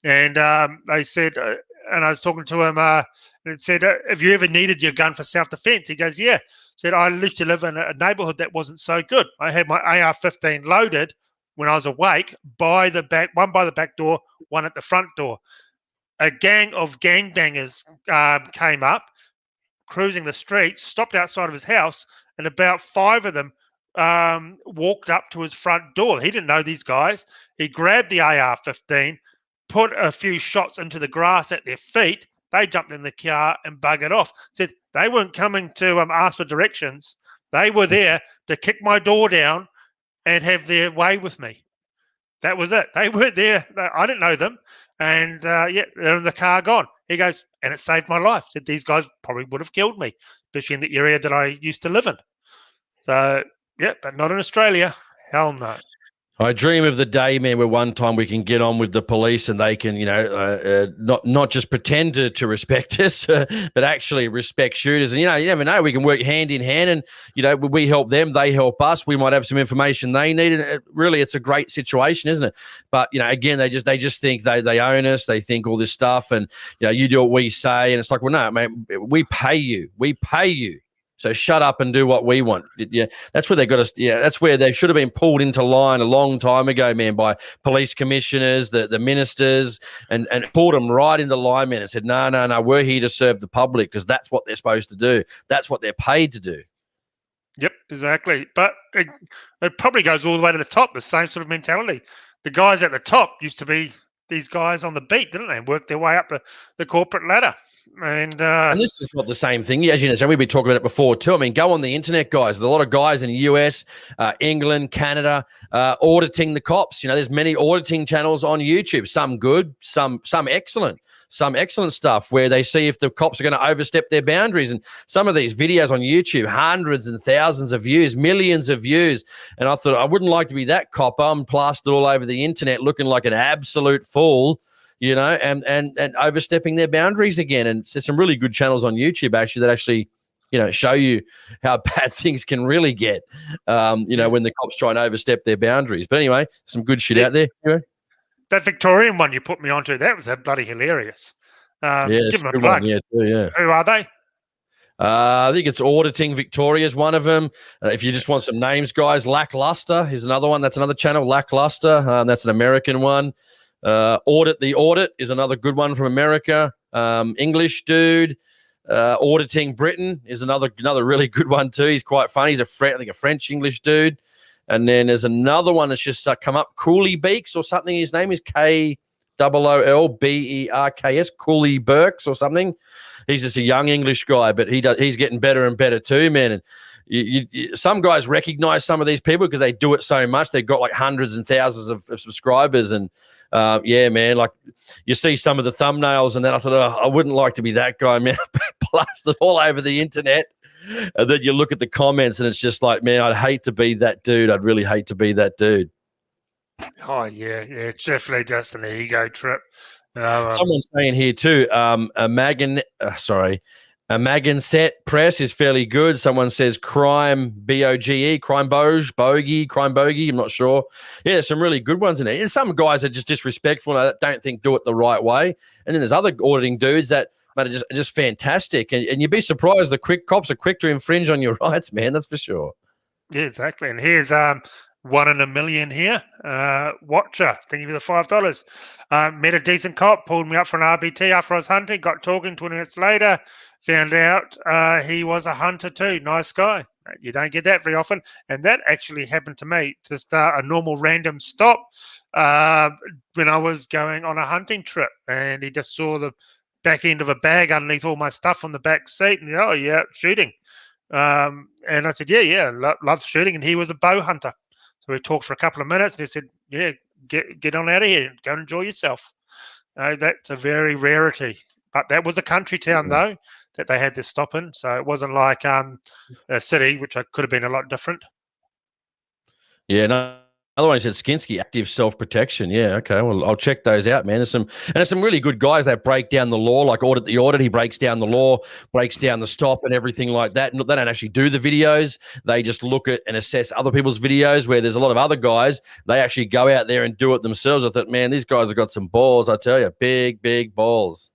and they said, and I was talking to him, and it said, have you ever needed your gun for self-defense? He goes, yeah. Said, I used to live in a neighborhood that wasn't so good. I had my AR-15 loaded when I was awake, one by the back door, one at the front door. A gang of gangbangers came up, cruising the streets, stopped outside of his house, and about 5 of them walked up to his front door. He didn't know these guys. He grabbed the AR-15, put a few shots into the grass at their feet. They jumped in the car and buggered off. Said they weren't coming to ask for directions. They were there to kick my door down and have their way with me. That was it. They weren't there. I didn't know them. And they're in the car gone. He goes, and it saved my life. Said these guys probably would have killed me, especially in the area that I used to live in. So, yeah, but not in Australia. Hell no. I dream of the day, man, where one time we can get on with the police and they can, not just pretend to respect us, but actually respect shooters. And, you never know. We can work hand in hand and, we help them, they help us. We might have some information they need. And really, it's a great situation, isn't it? But, again, they just think they own us. They think all this stuff and, you do what we say. And it's like, well, no, man, we pay you. We pay you. So shut up and do what we want. Yeah, that's where they got us. Yeah, that's where they should have been pulled into line a long time ago, man, by police commissioners, the ministers, and pulled them right into line, man, and said, no, we're here to serve the public because that's what they're supposed to do. That's what they're paid to do. Yep, exactly. But it probably goes all the way to the top, the same sort of mentality. The guys at the top used to be these guys on the beat, didn't they? Work their way up the corporate ladder. And this is not the same thing. As you know, so we've been talking about it before too. I mean, go on the internet, guys. There's a lot of guys in the US, England, Canada, auditing the cops. There's many auditing channels on YouTube. Some good, some excellent. Some excellent stuff where they see if the cops are going to overstep their boundaries. And some of these videos on YouTube, hundreds and thousands of views, millions of views. And I thought, I wouldn't like to be that cop. I'm plastered all over the internet looking like an absolute fool, and overstepping their boundaries again. And there's some really good channels on YouTube actually that actually, show you how bad things can really get, when the cops try and overstep their boundaries. But anyway, some good shit out there. That Victorian one you put me onto, that was bloody hilarious. Yeah, give them a plug. Yeah, Who are they? I think it's Auditing Victoria is one of them. If you just want some names, guys, Lackluster is another one. That's another channel, Lackluster. That's an American one. Audit the Audit is another good one from America. English dude. Auditing Britain is another really good one too. He's quite funny. He's a French English dude. And then there's another one that's just come up, Cooley Beaks or something. His name is Koolberks, Cooley Burks or something. He's just a young English guy, but he's getting better and better too, man. And some guys recognize some of these people because they do it so much. They've got like hundreds and thousands of subscribers. And yeah, man, like you see some of the thumbnails and then I thought, I wouldn't like to be that guy, man. Plastered all over the internet. And then you look at the comments and it's just like, man, I'd hate to be that dude. I'd really hate to be that dude. Oh, yeah. It's definitely just an ego trip. Someone's saying here too, a Maganset Press is fairly good. Someone says Crime, B-O-G-E, Crime Bogey. I'm not sure. Yeah, there's some really good ones in there. And some guys are just disrespectful and I don't think do it the right way. And then there's other auditing dudes that are just fantastic. And you'd be surprised the cops are quick to infringe on your rights, man. That's for sure. Yeah, exactly. And here's 1 in a million here. Watcher, thank you for the $5. Met a decent cop, pulled me up for an RBT after I was hunting, got talking 20 minutes later, found out he was a hunter too. Nice guy. You don't get that very often. And that actually happened to me, just a normal random stop when I was going on a hunting trip. And he just saw the back end of a bag underneath all my stuff on the back seat. And, oh, yeah, shooting. And I said, yeah, love shooting. And he was a bow hunter. So we talked for a couple of minutes and he said, yeah, get on out of here. Go and enjoy yourself. That's a very rarity. But that was a country town, though, that they had this stop in. So it wasn't like a city, which could have been a lot different. Yeah, no. Other one said Skinsky, active self-protection. Yeah, okay. Well, I'll check those out, man. There's some really good guys that break down the law, like Audit the Audit. He breaks down the law, breaks down the stop and everything like that. They don't actually do the videos. They just look at and assess other people's videos where there's a lot of other guys. They actually go out there and do it themselves. I thought, man, these guys have got some balls, I tell you. Big, big balls.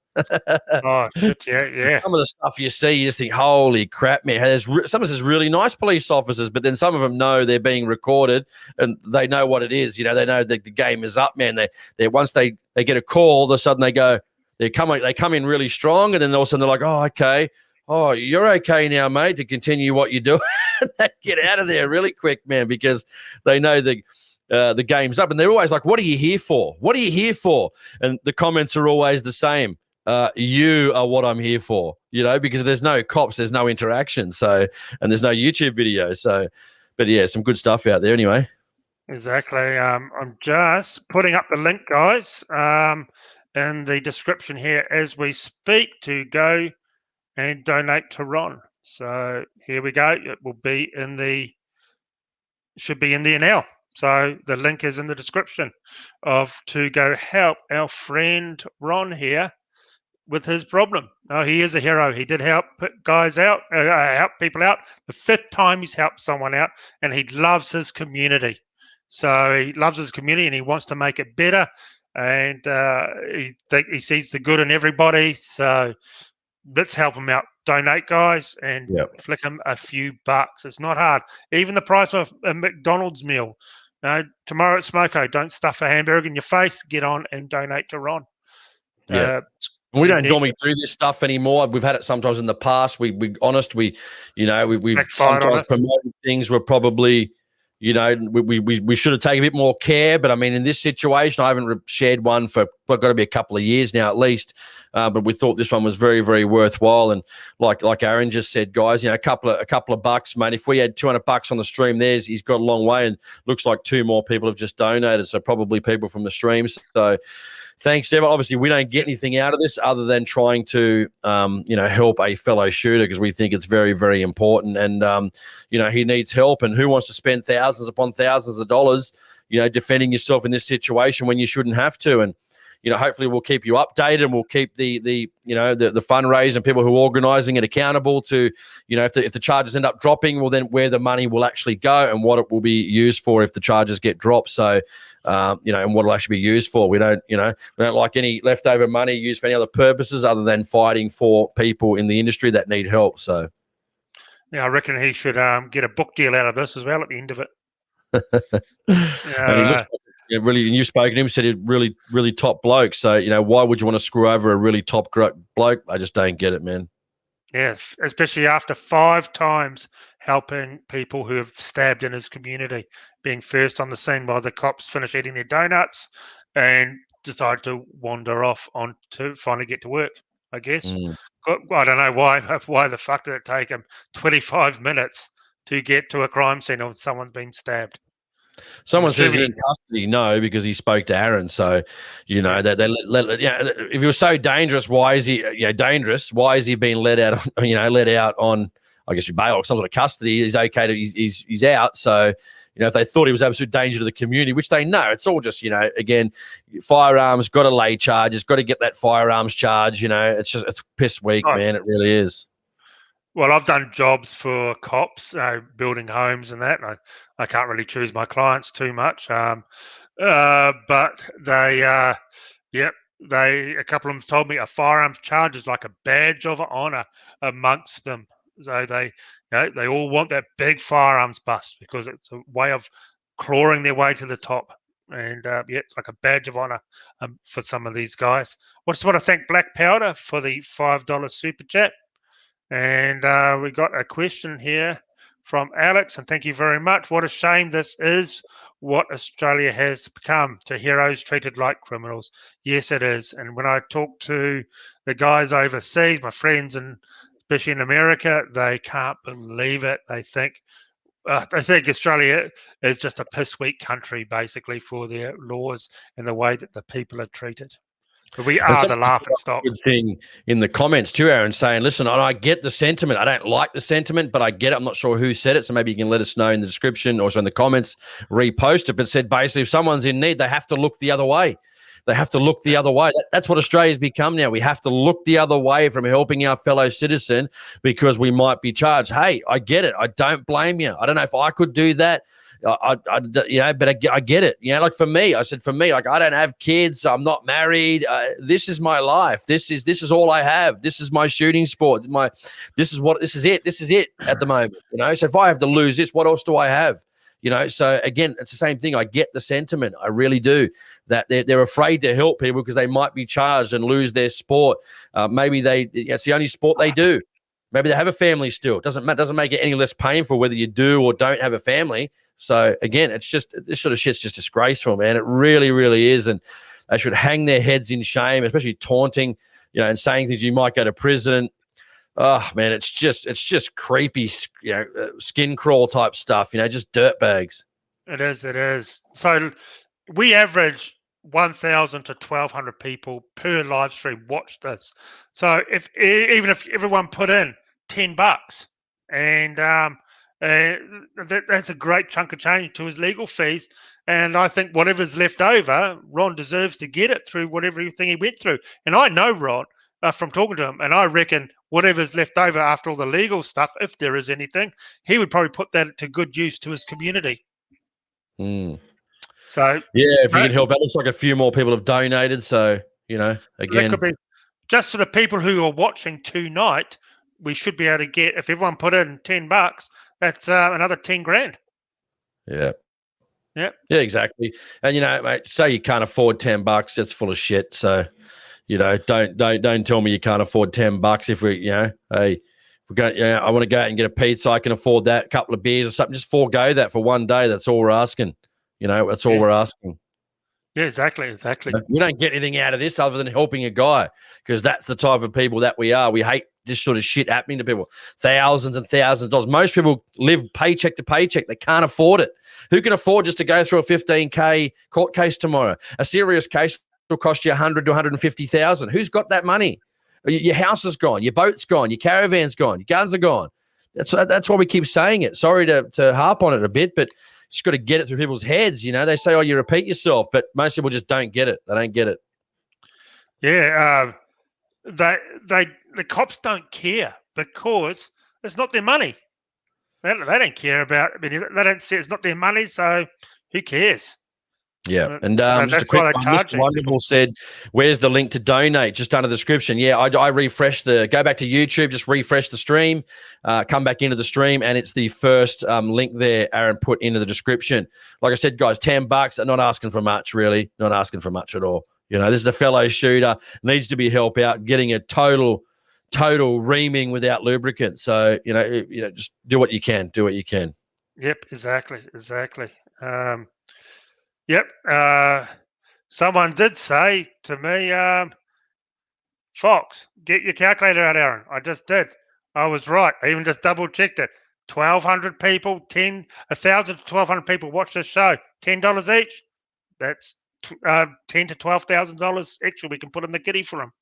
Oh, shit, yeah. Some of the stuff you see, you just think, holy crap, man. There's some of this really nice police officers, but then some of them know they're being recorded and they know what it is. They know that the game is up, man. They once they get a call, all of a sudden they come in really strong, and then all of a sudden they're like, oh, okay. Oh, you're okay now, mate, to continue what you do. They get out of there really quick, man, because they know the game's up. And they're always like, what are you here for? What are you here for? And the comments are always the same. You are what I'm here for, because there's no cops, there's no interaction. So, and there's no YouTube video. So, but yeah, some good stuff out there anyway. Exactly. I'm just putting up the link, guys. in the description here as we speak to go and donate to Ron. So here we go. It will be should be in there now. So the link is in the description to go help our friend Ron here with his problem. Oh, he is a hero. He did help guys out, help people out. The 5th time he's helped someone out, and he loves his community. So he loves his community and he wants to make it better. And he sees the good in everybody. So let's help him out. Donate, guys, and flick him a few bucks. It's not hard. Even the price of a McDonald's meal. Tomorrow at Sako, don't stuff a hamburger in your face. Get on and donate to Ron. We don't normally do this stuff anymore. We've had it sometimes in the past. We've sometimes promoted things. We're probably, we should have taken a bit more care. But I mean, in this situation, I haven't shared one for got to be a couple of years now at least. But we thought this one was very, very worthwhile. And like Aaron just said, guys, a couple of bucks, mate. If we had $200 on the stream, he's got a long way, and looks like 2 more people have just donated. So probably people from the streams. So thanks, everyone. Obviously, we don't get anything out of this other than trying to, help a fellow shooter, because we think it's very, very important. And, he needs help. And who wants to spend thousands upon thousands of dollars, defending yourself in this situation when you shouldn't have to? And, hopefully we'll keep you updated, and we'll keep the fundraiser and people who are organising it accountable to, if the charges end up dropping, well, then where the money will actually go and what it will be used for if the charges get dropped. So, and what it'll actually be used for. We don't like any leftover money used for any other purposes other than fighting for people in the industry that need help. So, yeah, I reckon he should get a book deal out of this as well at the end of it. And he looks really, and you've spoken to him, said he's really, really top bloke. So, why would you want to screw over a really top bloke? I just don't get it, man. Yeah, especially after 5 times helping people who have stabbed in his community, being first on the scene while the cops finish eating their donuts and decide to wander off on to finally get to work, I guess. I don't know why the fuck did it take him 25 minutes to get to a crime scene of someone's been stabbed. Someone says he's in custody. No, because he spoke to Aaron. So, if he was so dangerous, why is he dangerous? Why is he being let out? Let out on, I guess, bail or some sort of custody? He's okay. He's out. So, if they thought he was absolute danger to the community, which they know, it's all just again, firearms, got to lay charges, got to get that firearms charge. It's piss weak, man. It really is. Well, I've done jobs for cops, building homes and that. I can't really choose my clients too much, but they, a couple of them told me a firearms charge is like a badge of honor amongst them. So they all want that big firearms bust because it's a way of clawing their way to the top. And it's like a badge of honor for some of these guys. I just want to thank Black Powder for the $5 super chat. And we got a question here from Alex, and thank you very much. What a shame this is what Australia has become, to heroes treated like criminals. Yes, it is. And when I talk to the guys overseas, my friends, and especially in America, they can't believe it. They think Australia is just a piss weak country, basically, for their laws and the way that the people are treated. But we are the laughing stock. Good thing in the comments too, Aaron, saying, listen, I get the sentiment. I don't like the sentiment, but I get it. I'm not sure who said it, so maybe you can let us know in the description or in the comments, repost it. But said basically, if someone's in need, they have to look the other way. They have to look the other way. That's what Australia's become now. We have to look the other way from helping our fellow citizen because we might be charged. Hey, I get it. I don't blame you. I don't know if I could do that. But I get it. Like for me, I don't have kids. I'm not married. This is my life. This is all I have. This is my shooting sport. This is it at the moment. So if I have to lose this, what else do I have? So again, it's the same thing. I get the sentiment. I really do. That they're afraid to help people because they might be charged and lose their sport. Maybe it's the only sport they do. Maybe they have a family still. Doesn't make it any less painful whether you do or don't have a family. So again, it's just this sort of shit's just disgraceful, man. It really, really is. And they should hang their heads in shame, especially taunting, and saying things. You might go to prison. Oh man, it's just creepy, skin crawl type stuff. Just dirtbags. It is. So we average 1,000 to 1,200 people per live stream watch this. So even if everyone put in $10, and that's a great chunk of change to his legal fees. And I think whatever's left over, Ron deserves to get it through everything he went through. And I know Ron from talking to him, and I reckon whatever's left over after all the legal stuff, if there is anything, he would probably put that to good use to his community. So yeah, if you can help out, looks like a few more people have donated. So again, that could be just for the people who are watching tonight. We should be able to get, if everyone put in $10, that's another 10 grand. Yeah. Yeah. Yeah, exactly. And mate, say you can't afford $10, that's full of shit. So, don't tell me you can't afford $10 if we, hey, we're going, I want to go out and get a pizza. I can afford that, a couple of beers or something. Just forego that for one day. That's all we're asking. That's all we're asking. Yeah, exactly. We don't get anything out of this other than helping a guy, because that's the type of people that we are. We hate this sort of shit happening to people. Thousands and thousands of dollars. Most people live paycheck to paycheck. They can't afford it. Who can afford just to go through a $15K court case tomorrow? A serious case will cost you $100,000 to $150,000. Who's got that money? Your house is gone. Your boat's gone. Your caravan's gone. Your guns are gone. That's why we keep saying it. Sorry to harp on it a bit, but just got to get it through people's heads. They say, oh, you repeat yourself, but most people just don't get it. They don't get it. Yeah. The cops don't care because it's not their money. They don't care about. I mean, they don't say it's not their money, so who cares? Yeah, and just a quick one. Mr. Wonderful said, "Where's the link to donate?" Just under the description. Yeah, I refresh go back to YouTube, just refresh the stream, come back into the stream, and it's the first link there. Aaron put into the description. Like I said, guys, $10. I'm not asking for much, really. Not asking for much at all. This is a fellow shooter, needs to be helped out, getting a total reaming without lubricant. So just do what you can. Do what you can. Yep, exactly. Yep. Someone did say to me, Fox, get your calculator out, Aaron. I just did. I was right. I even just double checked it. 1,200 people, 1,000 to 1,200 people watch this show. $10 each. That's $10,000 to $12,000 extra we can put in the kitty for them.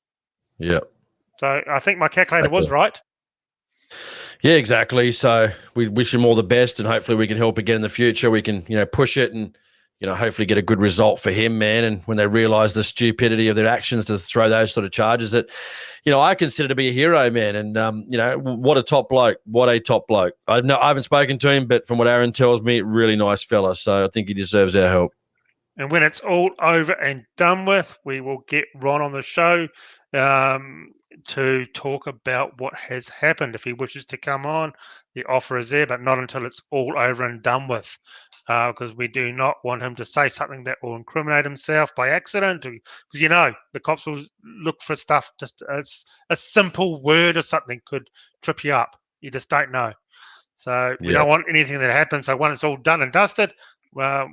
Yep. So I think my calculator was right. Yeah, exactly. So we wish him all the best, and hopefully we can help again in the future. We can, push it and, hopefully get a good result for him, man. And when they realize the stupidity of their actions to throw those sort of charges that, I consider to be a hero, man. And, what a top bloke. What a top bloke. I haven't spoken to him, but from what Aaron tells me, really nice fella. So I think he deserves our help. And when it's all over and done with, we will get Ron on the show to talk about what has happened. If he wishes to come on, the offer is there, but not until it's all over and done with, because we do not want him to say something that will incriminate himself by accident, because the cops will look for stuff. Just as a simple word or something could trip you up. You just don't know. So we don't want anything that happens. So when it's all done and dusted,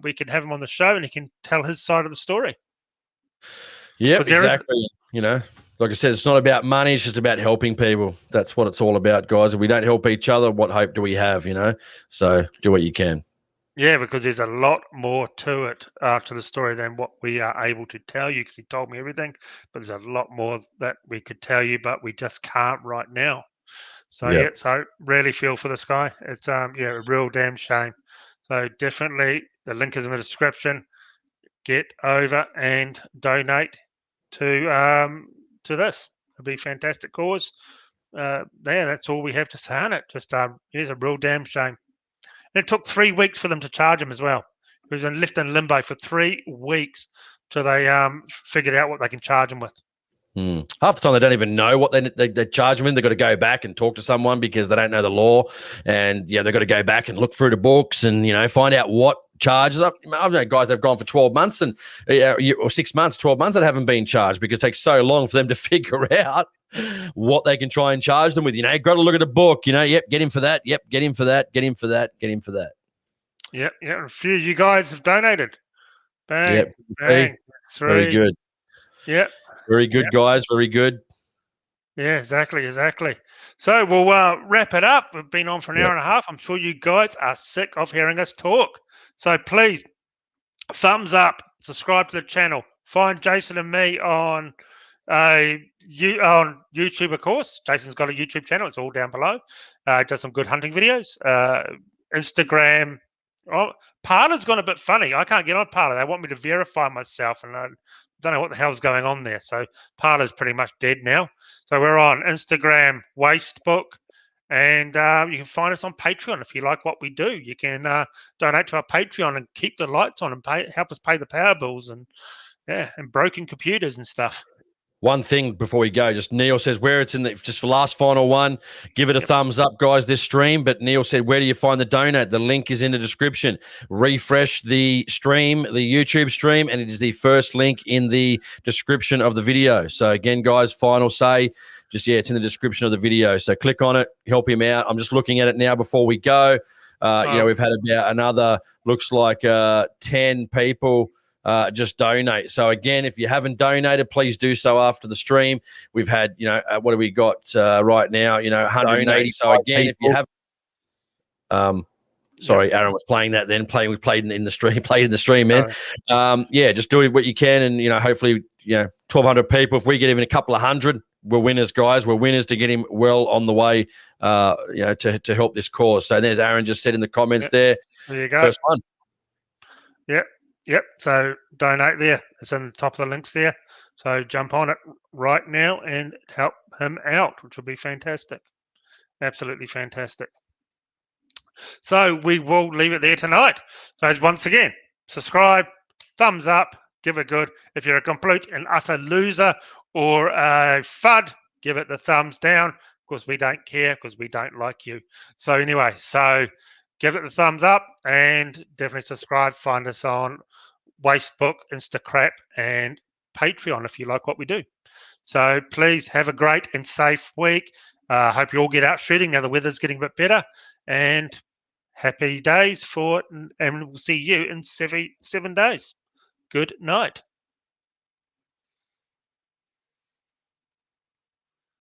we can have him on the show and he can tell his side of the story. Yeah, exactly. Like I said, it's not about money. It's just about helping people. That's what it's all about, guys. If we don't help each other, what hope do we have, So do what you can. Yeah, because there's a lot more to it, to the story than what we are able to tell you, because he told me everything. But there's a lot more that we could tell you, but we just can't right now. So, so really feel for this guy. It's, a real damn shame. So definitely the link is in the description. Get over and donate to this. It'll be a fantastic cause. That's all we have to say on it. Just it's a real damn shame. And it took 3 weeks for them to charge him as well. He was left in limbo for 3 weeks till they figured out what they can charge him with. Half the time they don't even know what they charge them in. They've got to go back and talk to someone because they don't know the law, and they've got to go back and look through the books and find out what charges. I've known guys that have gone for 12 months and or 6 months, 12 months that haven't been charged because it takes so long for them to figure out what they can try and charge them with. You've got to look at the book. Yep, get him for that. Yep, get him for that. Get him for that. Get him for that. Yep. A few of you guys have donated. Bang, yep. bang. Very good. Yep. Very good, guys. Very good. Yeah, exactly. So we'll wrap it up. We've been on for an hour and a half. I'm sure you guys are sick of hearing us talk. So please, thumbs up, subscribe to the channel, find Jason and me on on YouTube, of course. Jason's got a YouTube channel. It's all down below. Does some good hunting videos. Instagram. Oh, Parler's gone a bit funny. I can't get on Parler. They want me to verify myself, and I don't know what the hell's going on there. So Parler's pretty much dead now. So we're on Instagram, Wastebook, and you can find us on Patreon if you like what we do. You can donate to our Patreon and keep the lights on and help us pay the power bills and broken computers and stuff. One thing before we go, just Neil says where it's in the, just for last final one, give it a thumbs up, guys, this stream. But Neil said, where do you find the donate? The link is in the description. Refresh the stream, the YouTube stream, and it is the first link in the description of the video. So again, guys, final say, just, it's in the description of the video. So click on it, help him out. I'm just looking at it now before we go. We've had about another, looks like 10 people just donate. So again, if you haven't donated, please do so after the stream. We've had, what do we got right now? 180. So again, if you have, sorry, Aaron was playing that then. We played in the stream, man. Just do what you can, and hopefully, 1,200 people. If we get even a couple of hundred, we're winners, guys. We're winners to get him well on the way, to help this cause. So there's Aaron just said in the comments there. There you go. First one. Yep. So donate there. It's in the top of the links there. So jump on it right now and help him out, which will be fantastic. Absolutely fantastic. So we will leave it there tonight. So once again, subscribe, thumbs up, give it good. If you're a complete and utter loser or a FUD, give it the thumbs down, because we don't care, because we don't like you. So anyway, give it the thumbs up and definitely subscribe. Find us on Wastebook, Instacrap, and Patreon if you like what we do. So please have a great and safe week. Hope you all get out shooting. Now the weather's getting a bit better. And happy days for it. And we'll see you in 7 days. Good night.